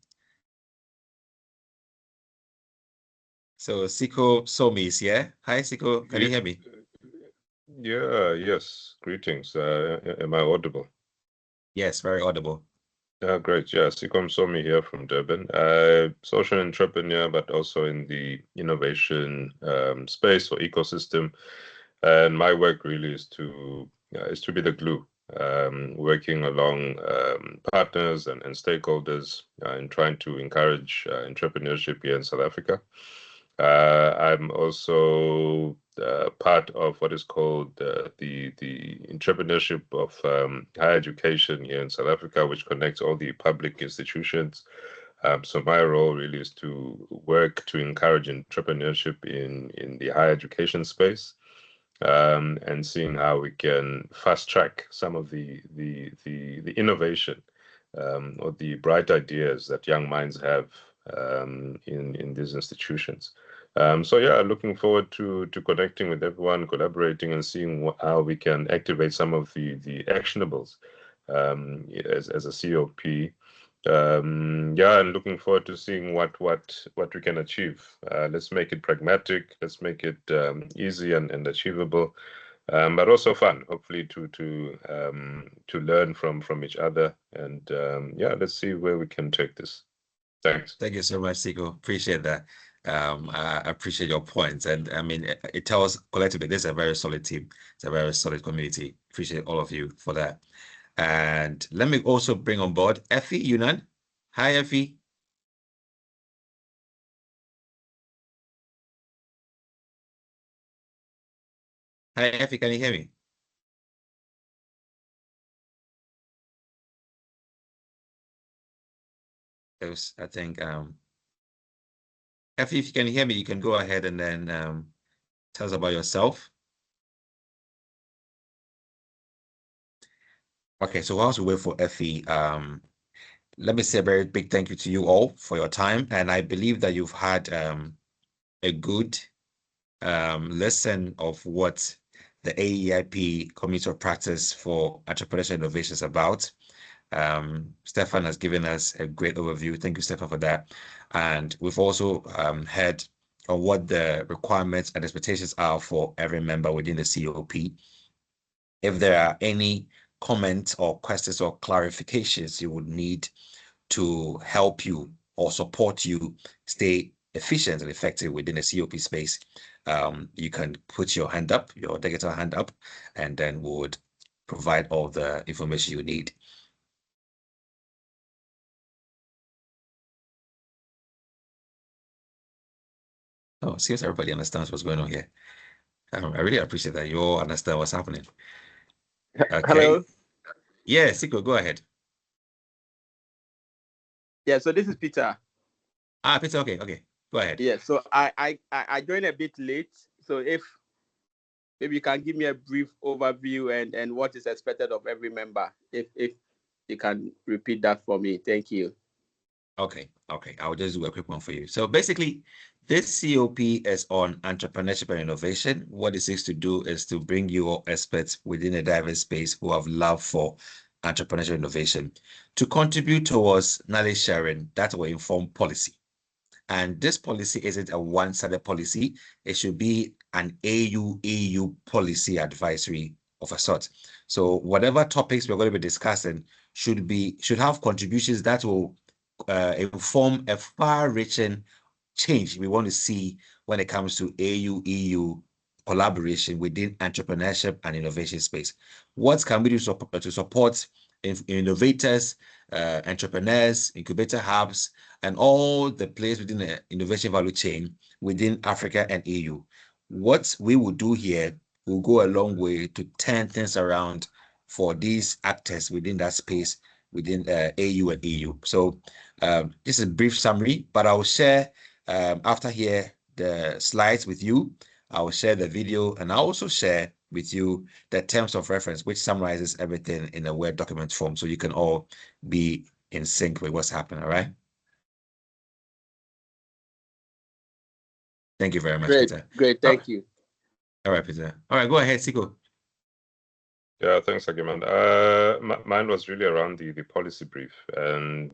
So Siko Somi is here. Hi, Siko. Can you hear me? Yes. Greetings. Am I audible? Yes, very audible. Great. Yeah, Sikom Somi here from Durban. Social entrepreneur, but also in the innovation space or ecosystem. And my work really is to be the glue, working along partners and stakeholders in trying to encourage entrepreneurship here in South Africa. I'm also part of what is called the entrepreneurship of higher education here in South Africa, which connects all the public institutions. So my role really is to work to encourage entrepreneurship in the higher education space, and seeing how we can fast track some of the innovation or the bright ideas that young minds have in these institutions. So yeah, looking forward to connecting with everyone, collaborating, and seeing how we can activate some of the actionables as a COP. Yeah, and looking forward to seeing what we can achieve. Let's make it pragmatic. Let's make it easy and achievable, but also fun. Hopefully to learn from each other, and yeah, let's see where we can take this. Thanks. Thank you so much, Siko. Appreciate that. I appreciate your points, and I mean, it tells collectively this is a very solid team. It's a very solid community. Appreciate all of you for that. And let me also bring on board Effie Yunan. Hi, Effie. Hi, Effie. Can you hear me? I think Effie, if you can hear me, you can go ahead and then tell us about yourself. Okay, so whilst we wait for Effie, let me say a very big thank you to you all for your time. And I believe that you've had a good lesson of what the AEIP Community of Practice for Entrepreneurship Innovation is about. Stefan has given us a great overview. Thank you, Stefan, for that. And we've also heard on what the requirements and expectations are for every member within the COP. If there are any comments or questions or clarifications you would need to help you or support you stay efficient and effective within the COP space, you can put your hand up, your digital hand up, and then we would provide all the information you need. Oh, seems everybody understands what's going on here. I really appreciate that you all understand what's happening. Okay. Hello. Yeah, Siko, go ahead. Yeah, so this is Peter. Peter, okay. Go ahead. Yeah, so I joined a bit late. So if maybe you can give me a brief overview and what is expected of every member, if you can repeat that for me. Thank you. Okay. I'll just do a quick one for you. So basically, this COP is on entrepreneurship and innovation. What it seeks to do is to bring you all experts within a diverse space who have love for entrepreneurship innovation to contribute towards knowledge sharing that will inform policy. And this policy isn't a one-sided policy. It should be an AU-EU policy advisory of a sort. So whatever topics we're going to be discussing should have contributions that will inform a far-reaching change we want to see when it comes to AU-EU collaboration within entrepreneurship and innovation space. What can we do to support innovators, entrepreneurs, incubator hubs, and all the players within the innovation value chain within Africa and EU? What we will do here will go a long way to turn things around for these actors within that space within AU and EU. So this is a brief summary, but I'll share after here the slides with you. I will share the video, and I'll also share with you the terms of reference, which summarizes everything in a Word document form, so you can all be in sync with what's happening. All right. Thank you very much, Great, Peter. great. Thank you. All right, Peter. All right, go ahead, Siko. Yeah, thanks, Agiman. Mine was really around the policy brief, and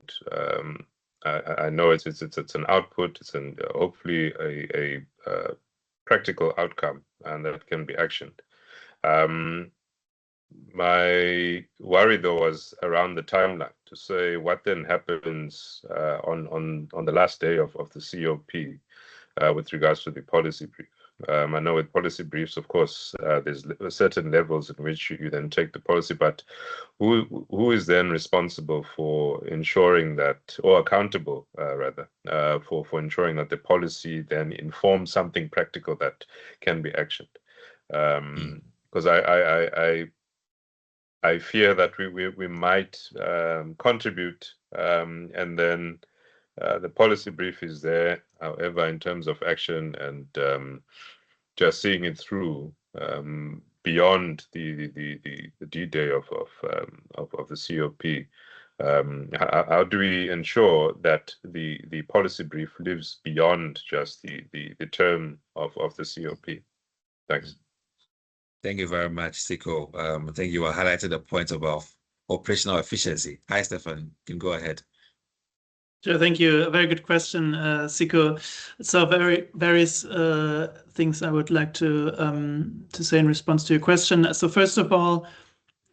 I know it's an output. It's hopefully a practical outcome, and that can be actioned. My worry though was around the timeline, to say what then happens on the last day of the COP with regards to the policy brief. I know with policy briefs, of course, there's certain levels in which you then take the policy, but who is then responsible for ensuring that, or accountable rather, for ensuring that the policy then informs something practical that can be actioned? Because I fear that we might contribute, and then the policy brief is there. However, in terms of action and just seeing it through beyond the D-Day of the COP, how do we ensure that the policy brief lives beyond just the term of the COP? Thanks. Thank you very much, Siko. I think you are highlighting the point about operational efficiency. Hi, Stefan. You can go ahead. Sure, thank you. A very good question, Siko. So various things I would like to say in response to your question. So first of all,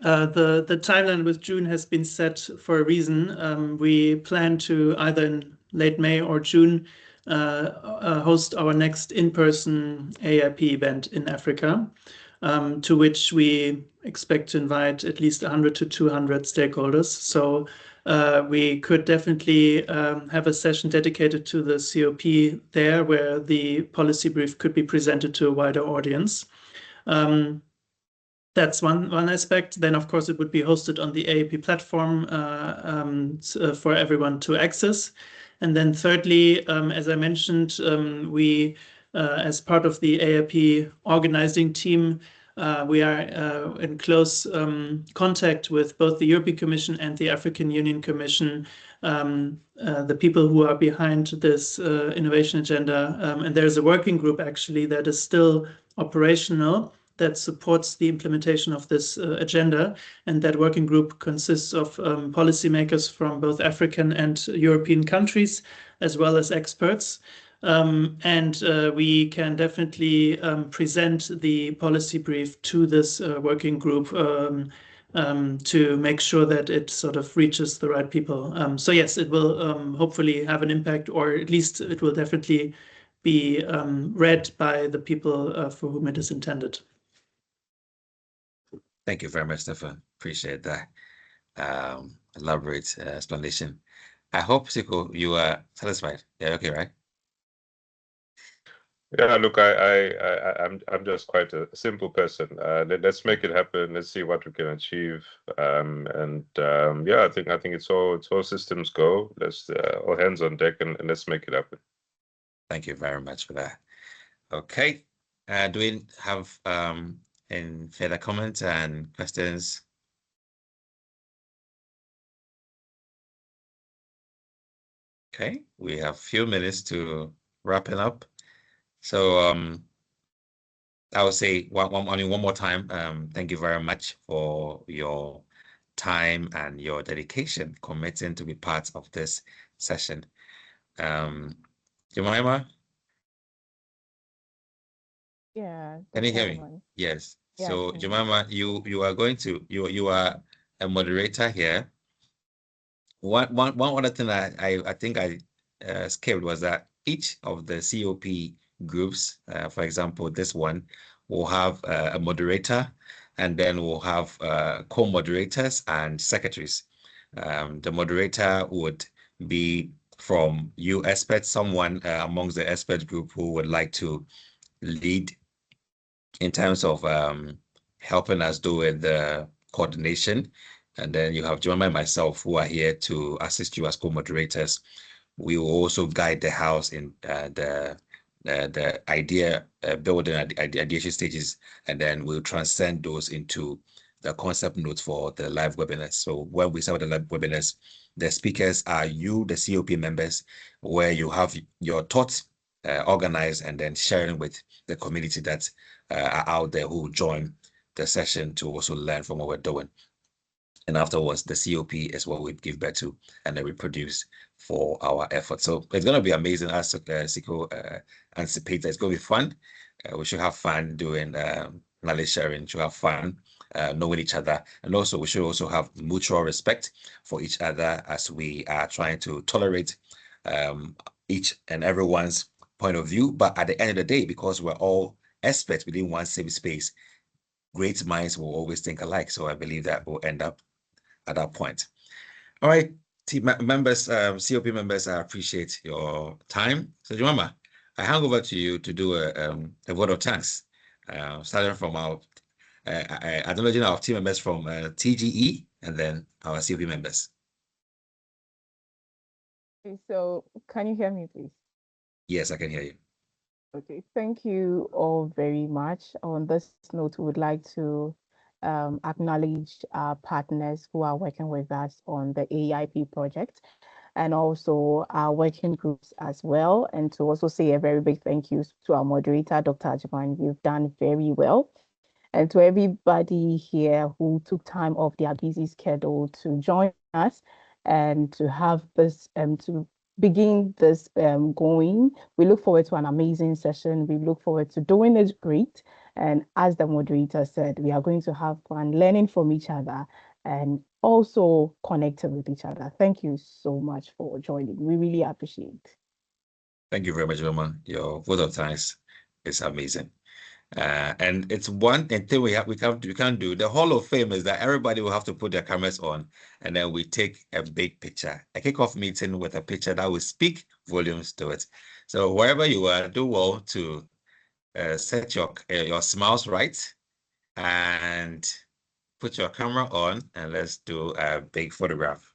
the timeline with June has been set for a reason. We plan to either in late May or June host our next in-person AEIP event in Africa, to which we expect to invite at least 100 to 200 stakeholders. So we could definitely have a session dedicated to the COP there, where the policy brief could be presented to a wider audience. That's one aspect. Then, of course, it would be hosted on the AEIP platform for everyone to access. And then thirdly, as I mentioned, we, as part of the AEIP organizing team, we are in close contact with both the European Commission and the African Union Commission, the people who are behind this innovation agenda. And there's a working group actually that is still operational that supports the implementation of this agenda. And that working group consists of policymakers from both African and European countries, as well as experts. And we can definitely present the policy brief to this working group to make sure that it sort of reaches the right people. So yes, it will hopefully have an impact, or at least it will definitely be read by the people for whom it is intended. Thank you very much, Stefan. Appreciate that elaborate explanation. I hope, Siko, you are satisfied. Yeah, okay, right? Yeah, look, I'm just quite a simple person. Let's make it happen. Let's see what we can achieve. Yeah, I think it's all systems go. Let's all hands on deck and let's make it happen. Thank you very much for that. Okay. Do we have any further comments and questions? Okay, we have a few minutes to wrap it up. So I would say one more time, thank you very much for your time and your dedication, committing to be part of this session. Jemima? Yeah. Can you hear me? Yes. Yeah, so Jemima, you are going to you are a moderator here. One other thing I think I skipped was that each of the COP groups, for example, this one will have a moderator, and then we'll have co-moderators and secretaries. The moderator would be from you experts, someone amongst the expert group who would like to lead in terms of helping us do with the coordination. And then you have Jemima and myself who are here to assist you as co-moderators. We will also guide the house in the idea building at the ideation stages, and then we'll transcend those into the concept notes for the live webinars. So when we start with the live webinars, the speakers are you, the COP members, where you have your thoughts organized and then sharing with the community that are out there who join the session to also learn from what we're doing. And afterwards, the COP is what we give back to and then we produce for our effort. So it's going to be amazing as Siko anticipates. It's going to be fun. We should have fun doing knowledge sharing, should have fun knowing each other. And also, we should also have mutual respect for each other as we are trying to tolerate each and everyone's point of view. But at the end of the day, because we're all experts within one same space, great minds will always think alike. So I believe that we'll end up at that point. All right, team members, COP members, I appreciate your time. So Jemima, I hand over to you to do a vote of thanks, starting from our acknowledging our team members from TGE and then our COP members. Okay, so can you hear me, please? Yes, I can hear you. Okay, thank you all very much. On this note, we would like to acknowledge our partners who are working with us on the AEIP project and also our working groups as well. And to also say a very big thank you to our moderator, Dr. Ajiman. You've done very well. And to everybody here who took time off their busy schedule to join us and to have this, to begin this going. We look forward to an amazing session. We look forward to doing it great. And as the moderator said, we are going to have fun learning from each other and also connecting with each other. Thank you so much for joining. We really appreciate it. Thank you very much, Roman. Your vote of thanks is amazing. And it's one thing we can't do. The Hall of Fame is that everybody will have to put their cameras on and then we take a big picture, a kickoff meeting with a picture that will speak volumes to it. So wherever you are, do well to set your smiles right and put your camera on and let's do a big photograph.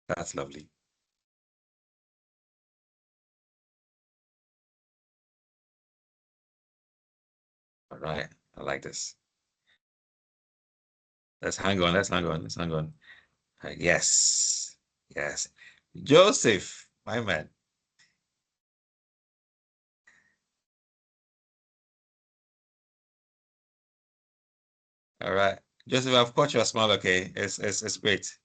That's lovely. All right, I like this. Let's hang on. Yes, yes. Joseph, my man. All right, Joseph, I've caught your smile. Okay, it's great.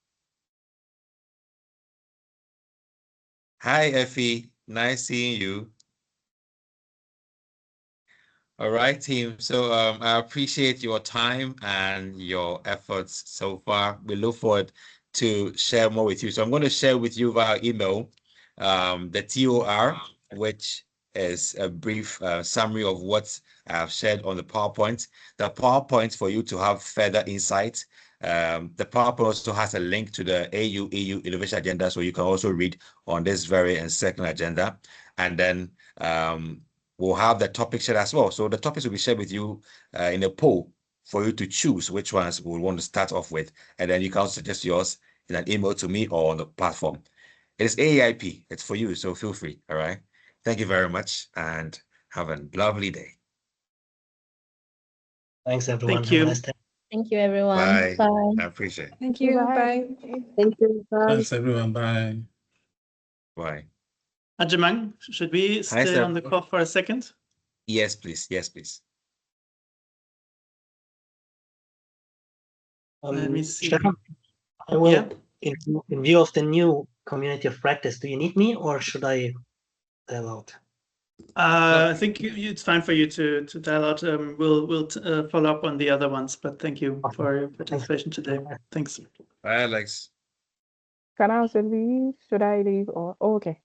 Hi, Effie. Nice seeing you. All right, team. So I appreciate your time and your efforts so far. We look forward to share more with you. So I'm going to share with you via email the TOR, which is a brief summary of what I've shared on the PowerPoint. The PowerPoint for you to have further insight. The PowerPoint also has a link to the AU Innovation Agenda, so you can also read on this very encircling agenda. And then we'll have the topic shared as well. So the topics will be shared with you in a poll for you to choose which ones we want to start off with. And then you can also suggest yours in an email to me or on the platform. It is AEIP. It's for you, so feel free. All right. Thank you very much and have a lovely day. Thanks, everyone. Thank you. Have a nice day. Thank you, everyone. Bye. Bye. I appreciate it. Thank you. Bye. Thank you. Bye. Thanks, everyone. Bye. Bye. Ajamang, should we stay sir. on the call for a second? Yes, please. Yes, please. Let me see. Stefan, I will, Yeah. in view of the new community of practice, do you need me or should I dial out? I think it's fine for you to dial out. We'll follow up on the other ones, but thank you for your participation today. Thanks. Bye, Alex. Can I also leave? Should I leave or okay?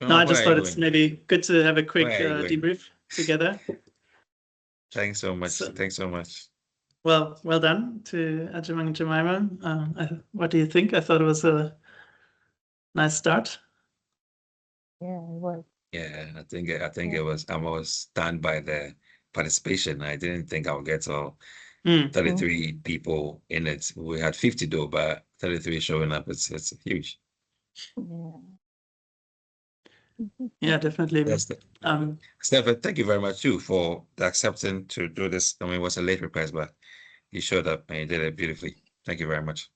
No, I just thought it's maybe good to have a quick Where are you going? debrief together. Thanks so much. Thanks so much. Well done to Ajamang and Jemima. What do you think? I thought it was a nice start. Yeah, it was. Yeah, I think it was. I was stunned by the participation. I didn't think I would get all 33 people in it. We had 50 though, but 33 showing up. It's huge. Yeah. Yeah, definitely. Yes. Stephen, thank you very much too for accepting to do this. I mean, it was a late request, but you showed up and you did it beautifully. Thank you very much.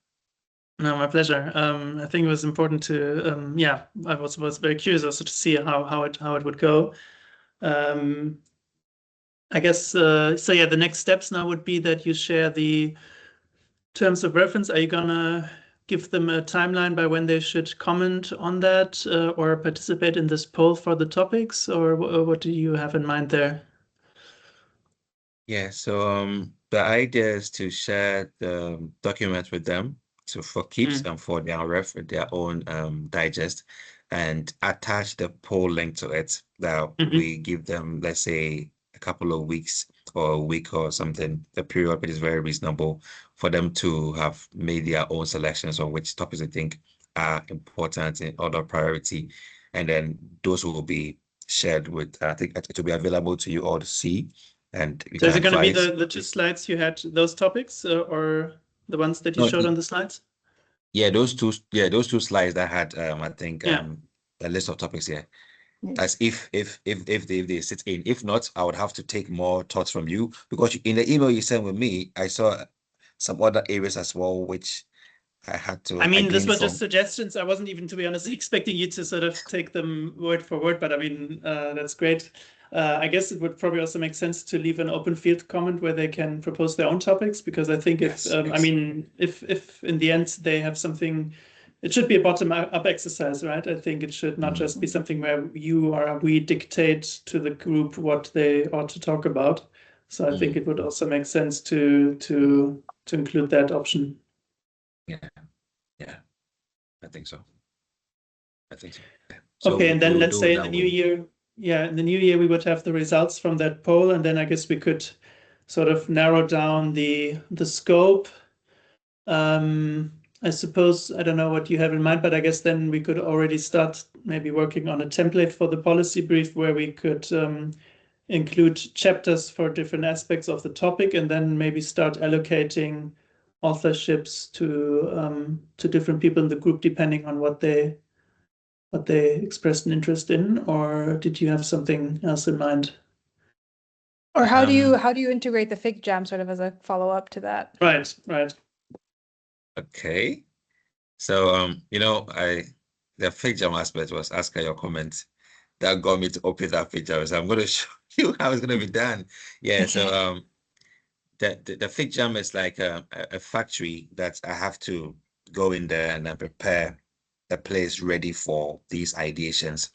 No, my pleasure. I think it was important to, yeah, I was very curious also to see how it would go. I guess, so yeah, the next steps now would be that you share the terms of reference. Are you gonna give them a timeline by when they should comment on that or participate in this poll for the topics, or what do you have in mind there? Yeah, so the idea is to share the document with them for keeps and for their own digest, and attach the poll link to it that we give them, let's say, a couple of weeks or a week or something. The period is very reasonable for them to have made their own selections on which topics they think are important in order priority, and then those will be shared with, I think it will be available to you all to see. And so is it going to be the 2 slides you had, those topics, or the ones that you showed on the slides? Yeah, those two slides that had I think a list of topics here. As if they sit in. If not, I would have to take more thoughts from you, because in the email you sent with me, I saw some other areas as well which I had to. I mean, this was just suggestions. I wasn't even, to be honest, expecting you to sort of take them word for word, but I mean, that's great. I guess it would probably also make sense to leave an open field comment where they can propose their own topics, because I think if, I mean, if in the end they have something, it should be a bottom-up exercise, right? I think it should not just be something where you or we dictate to the group what they ought to talk about. So I think it would also make sense to include that option. Yeah, I think so. Okay, and then let's say in the new year, in the new year we would have the results from that poll, and then I guess we could sort of narrow down the scope. I suppose, I don't know what you have in mind, but I guess then we could already start maybe working on a template for the policy brief where we could include chapters for different aspects of the topic, and then maybe start allocating authorships to different people in the group depending on what they expressed an interest in. Or did you have something else in mind? Or how do you integrate the Fig Jam sort of as a follow-up to that? Right. Okay. So the Fig Jam aspect was asking your comment that got me to open that Fig Jam. So I'm going to show you how it's going to be done. Yeah. So the Fig Jam is like a factory that I have to go in there and then prepare a place ready for these ideations.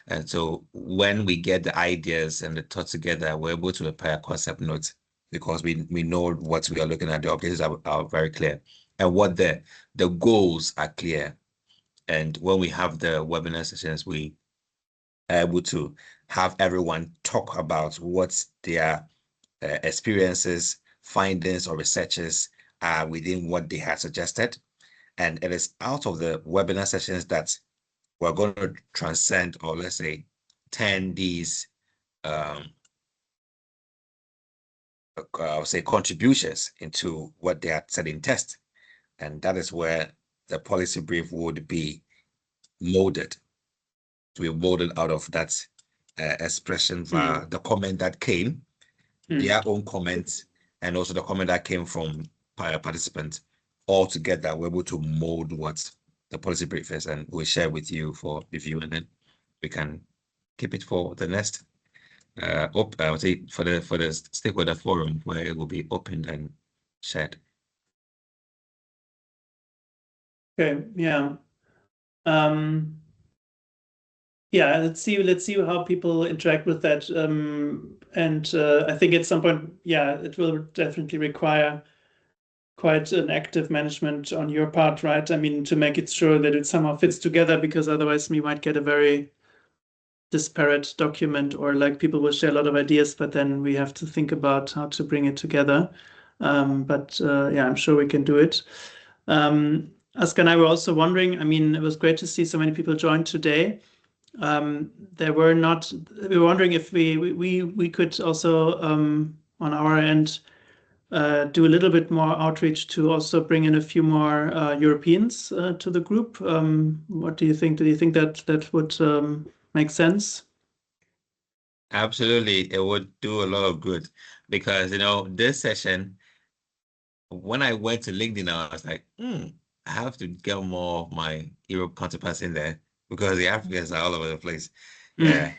And so when we get the ideas and the thoughts together, we're able to prepare a concept note, because we know what we are looking at. The objectives are very clear, and what the goals are clear. And when we have the webinar sessions, we are able to have everyone talk about what their experiences, findings, or researches are within what they had suggested. And it is out of the webinar sessions that we're going to transcend, or let's say, turn these, I would say, contributions into what they had said in test. And that is where the policy brief would be molded. To be molded out of that expression via the comment that came, their own comments, and also the comment that came from participants. All together, we're able to mold what the policy brief is, and we'll share with you for review, and then we can keep it for the next I would say for the stakeholder forum, where it will be opened and shared. Okay, yeah. Yeah, let's see how people interact with that. And I think at some point, it will definitely require quite an active management on your part, right? I mean, to make it sure that it somehow fits together, because otherwise we might get a very disparate document, or like people will share a lot of ideas, but then we have to think about how to bring it together. But I'm sure we can do it. Aska and I were also wondering, I mean, it was great to see so many people join today. We were wondering if we could also on our end do a little bit more outreach to also bring in a few more Europeans to the group. What do you think? Do you think that would make sense? Absolutely, it would do a lot of good because this session, when I went to LinkedIn, I was like, I have to get more of my Europe counterparts in there because the Africans are all over the place. Yeah.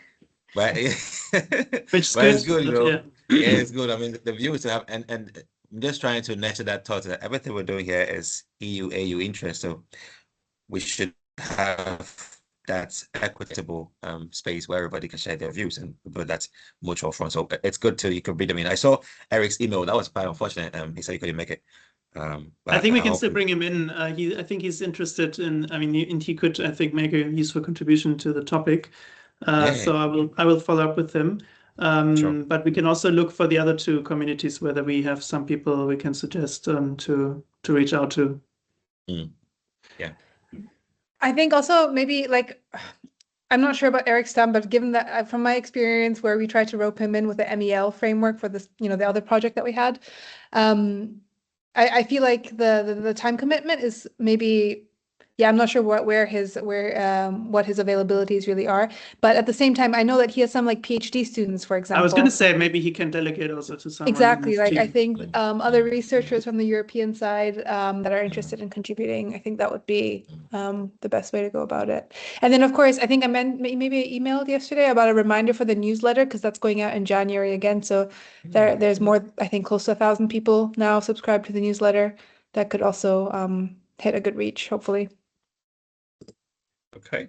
But Which is but it's good, good, yeah. Yeah, it's good. I mean, the view is to have and I'm just trying to nurture that thought that everything we're doing here is EU, AU interest. So we should have that equitable space where everybody can share their views and put that mutual front. So it's good to you can read. I mean, I saw Eric's email. That was quite unfortunate. He said he couldn't make it. I But think we can hope still bring him in. I think he's interested in. I mean, and he could, I think, make a useful contribution to the topic. So I will follow up with him. Sure. But we can also look for the other two communities whether we have some people we can suggest to reach out to. Yeah. I think also maybe like I'm not sure about Eric's time, but given that from my experience where we tried to rope him in with the MEL framework for this, the other project that we had, I feel like the time commitment is maybe, yeah, I'm not sure what his availabilities really are, but at the same time, I know that he has some like PhD students, for example. I was going to say maybe he can delegate also to someone. Exactly. Like I think other researchers from the European side that are interested in contributing, I think that would be the best way to go about it. And then, of course, I think I meant maybe I emailed yesterday about a reminder for the newsletter because that's going out in January again. So there's more, I think, close to 1,000 people now subscribed to the newsletter. That could also hit a good reach, hopefully. Okay.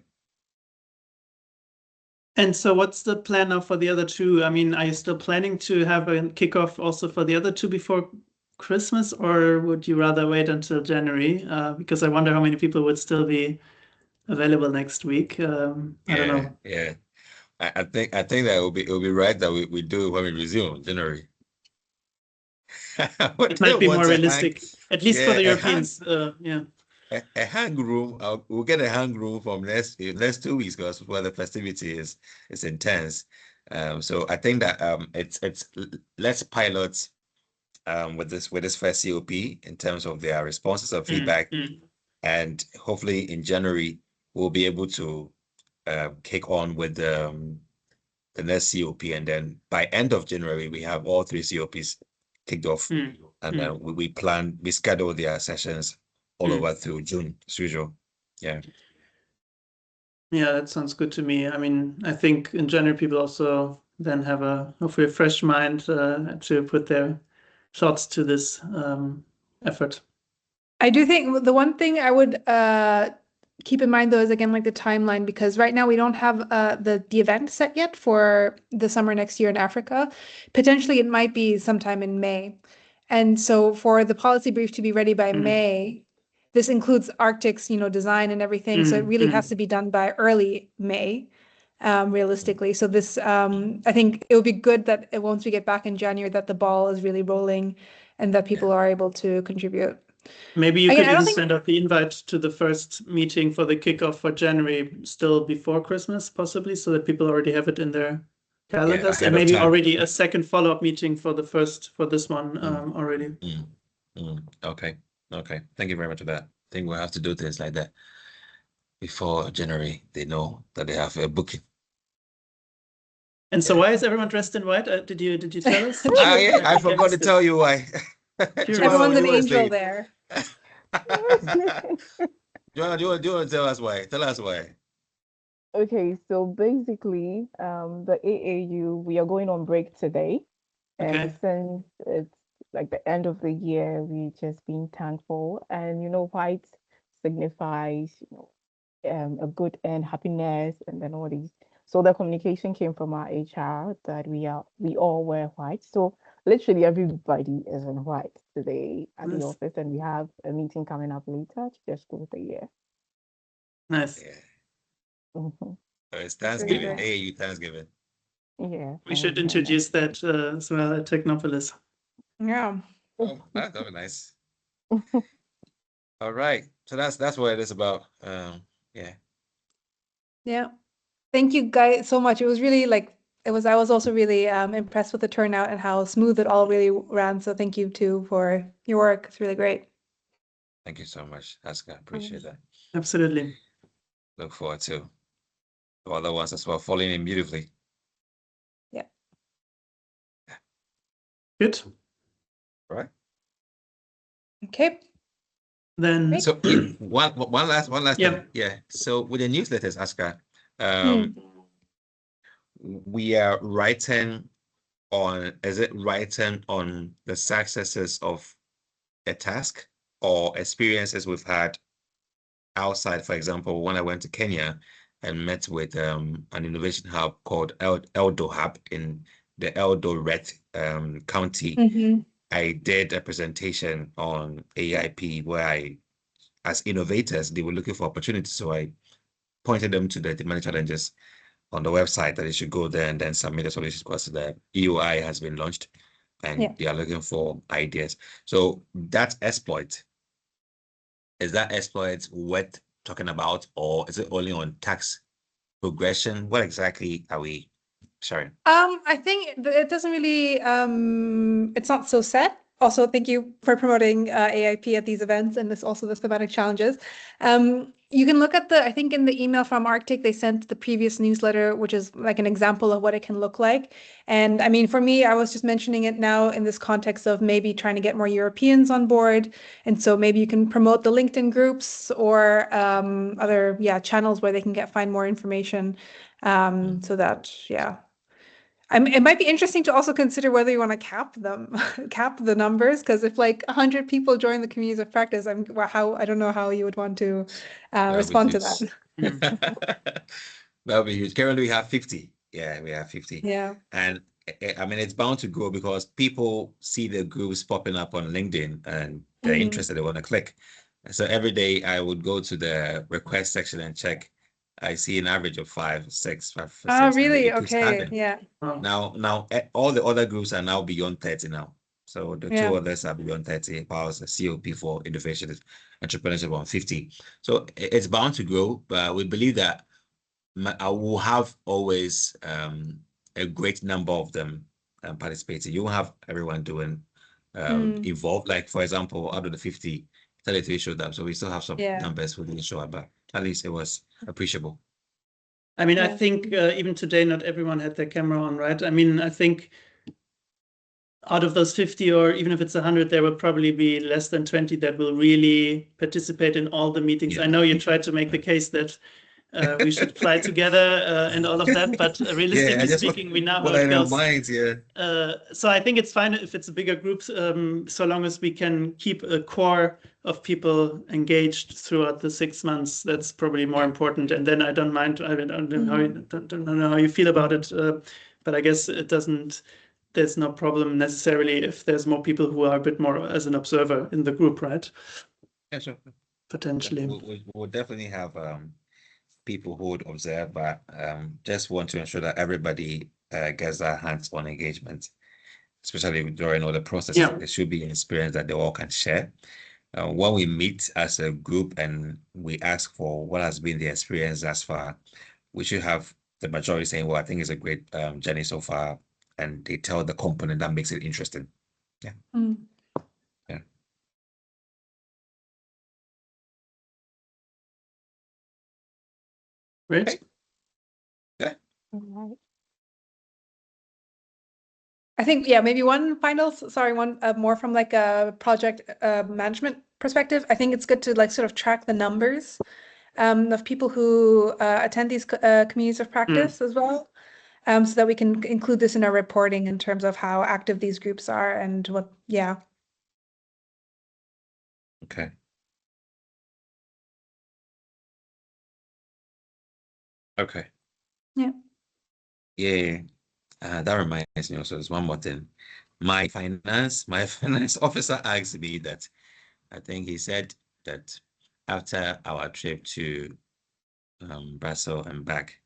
And so what's the plan now for the other two? I mean, are you still planning to have a kickoff also for the other two before Christmas, or would you rather wait until January? Because I wonder how many people would still be available next week. I don't know. Yeah. I think that it will be right that we do it when we resume January. It might be more realistic, at least for the Europeans. Yeah. A hang room. We'll get a hang room from next 2 weeks because where the festivity is intense. So I think that it's let's pilot with this first COP in terms of their responses or feedback, and hopefully in January we'll be able to kick on with the next COP, and then by end of January we have all 3 COPs kicked off, and then we schedule their sessions all over through June as usual. Yeah. Yeah, that sounds good to me. I mean, I think in general people also then have hopefully a fresh mind to put their thoughts to this effort. I do think the one thing I would keep in mind though is again like the timeline, because right now we don't have the event set yet for the summer next year in Africa. Potentially it might be sometime in May. And so for the policy brief to be ready by May, this includes Arctic's, design and everything. So it really has to be done by early May, realistically. So this, I think it would be good that once we get back in January, that the ball is really rolling and that people are able to contribute. Maybe you could even send out the invite to the first meeting for the kickoff for January still before Christmas, possibly, so that people already have it in their calendars, and maybe already a second follow-up meeting for this one already. Okay. Thank you very much for that. I think we'll have to do things like that before January. They know that they have a booking. And so, why is everyone dressed in white? Did you tell us? I forgot to tell you why. Everyone's an angel there. Do you want to tell us why? Tell us why. Okay, so basically, the AAU, we are going on break today. And since it's like the end of the year, we just being thankful. And, white signifies, a good end, happiness, and then all these. So the communication came from our HR that we all wear white. So literally everybody is in white today at the office, and we have a meeting coming up later to just close the year. Nice. Yeah. It's Thanksgiving. AAU Thanksgiving. Yeah. We should introduce that as well at Technopolis. Yeah. Oh, that'd be nice. All right. So that's what it is about. Yeah. Yeah. Thank you guys so much. It was really I was also really impressed with the turnout and how smooth it all really ran. So thank you too for your work. It's really great. Thank you so much, Aska. Appreciate that. Absolutely. Look forward to other ones as well falling in beautifully. Yeah. Good. Right. Okay. Then so one last Yeah. thing. Yeah. So with the newsletters, Aska, Hmm. we are writing on, is it writing on the successes of a task or experiences we've had outside? For example, when I went to Kenya and met with an innovation hub called Eldo Hub in the Eldoret County, I did a presentation on AEIP where as innovators, they were looking for opportunities. So I pointed them to the many challenges on the website that they should go there and then submit a solutions because the EOI has been launched and they are looking for ideas. So that exploit, is that exploit worth talking about, or is it only on tax progression? What exactly are we sharing? I think it doesn't really, it's not so set. Also, thank you for promoting AIP at these events and the thematic challenges. You can look at I think in the email from Arctic, they sent the previous newsletter, which is like an example of what it can look like. And I mean, for me, I was just mentioning it now in this context of maybe trying to get more Europeans on board. And so maybe you can promote the LinkedIn groups or other channels where they can find more information. So that, it might be interesting to also consider whether you want to cap the numbers, because if like 100 people join the communities of practice, I don't know how you would want to respond to that. That would be huge. Currently, we have 50. Yeah, we have 50. Yeah. And I mean, it's bound to grow because people see the groups popping up on LinkedIn and they're interested, they want to click. So every day I would go to the request section and check. I see an average of 5, 6. Oh, really? It keeps Okay. expanding. Yeah. Now, all the other groups are now beyond 30 now. So the Yeah. two others are beyond 30. Powers the COP for innovation entrepreneurship on 50. So it's bound to grow, but we believe that I will have always a great number of them participating. You won't have everyone doing involved. Like for example, out of the 50, 33 showed up. So we still have some numbers who didn't show up, but at least it was appreciable. I mean, I think even today, not everyone had their camera on, right? I mean, I think out of those 50, or even if it's 100, there will probably be less than 20 that will really participate in all the meetings. I know you tried to make the case that we should fly together and all of that, but realistically speaking, we know how it goes. So I think it's fine if it's a bigger group, so long as we can keep a core of people engaged throughout the 6 months. That's probably more important. And then I don't mind. I don't know how you feel about it, but I guess it doesn't. There's no problem necessarily if there's more people who are a bit more as an observer in the group, right? Yeah, sure. Potentially. We'll definitely have people who would observe, but just want to ensure that everybody gets their hands-on engagement, especially during all the processes. Yeah. There should be an experience that they all can share. When we meet as a group and we ask for what has been the experience thus far, we should have the majority saying, well, I think it's a great journey so far. And they tell the component that makes it interesting. Yeah. Yeah. Great. Okay. Yeah. I think, maybe one more from like a project management perspective. I think it's good to like sort of track the numbers of people who attend these communities of practice as well, so that we can include this in our reporting in terms of how active these groups are and what, Okay. Okay. Yeah. Yeah. That reminds me also, there's one more thing. My finance officer asked me that, I think he said that after our trip to Brussels and back,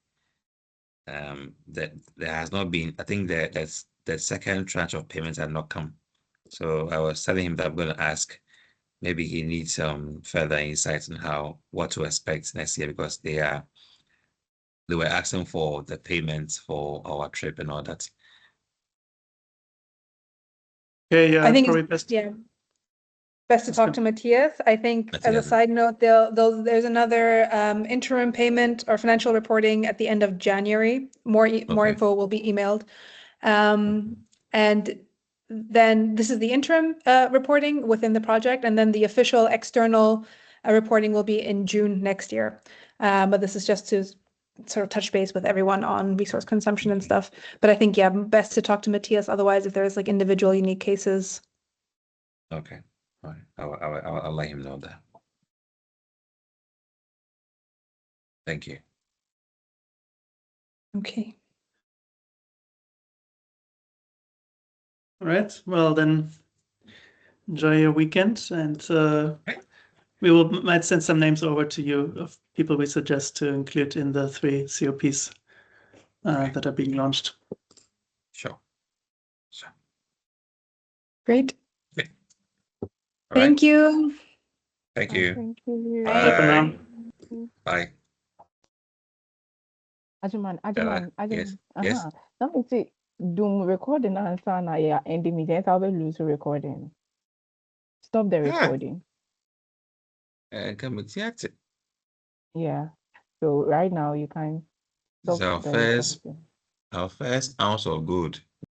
that there has not been, I think that's the second tranche of payments had not come. So I was telling him that I'm going to ask, maybe he needs some further insights on what to expect next year, because they were asking for the payments for our trip and all that. Yeah, I think probably best. best best to talk to Matthias. I think as a Matthias. side note, there's another interim payment or financial reporting at the end of January. More info will be emailed. And then this is the interim reporting within the project, and then the official external reporting will be in June next year. But this is just to sort of touch base with everyone on resource consumption and stuff. But I think, yeah, best to talk to Matthias. Otherwise, if there's like individual unique cases. Okay. All right. I'll let him know that. Thank you. Okay. All right. Well, then enjoy your weekend, and we might send some names over to you of people we suggest to include in the 3 COPs that are being launched. Sure. Great. Okay. Thank you. Thank you. Thank you. Bye for now. Bye. Ajuman. Yes. Yes. Let me see. Doom recording and sana yeah ending me. Then I'll lose the recording. Stop the recording. Come and see it. Yeah. So right now you can stop So the first, recording. our first ounce of gold.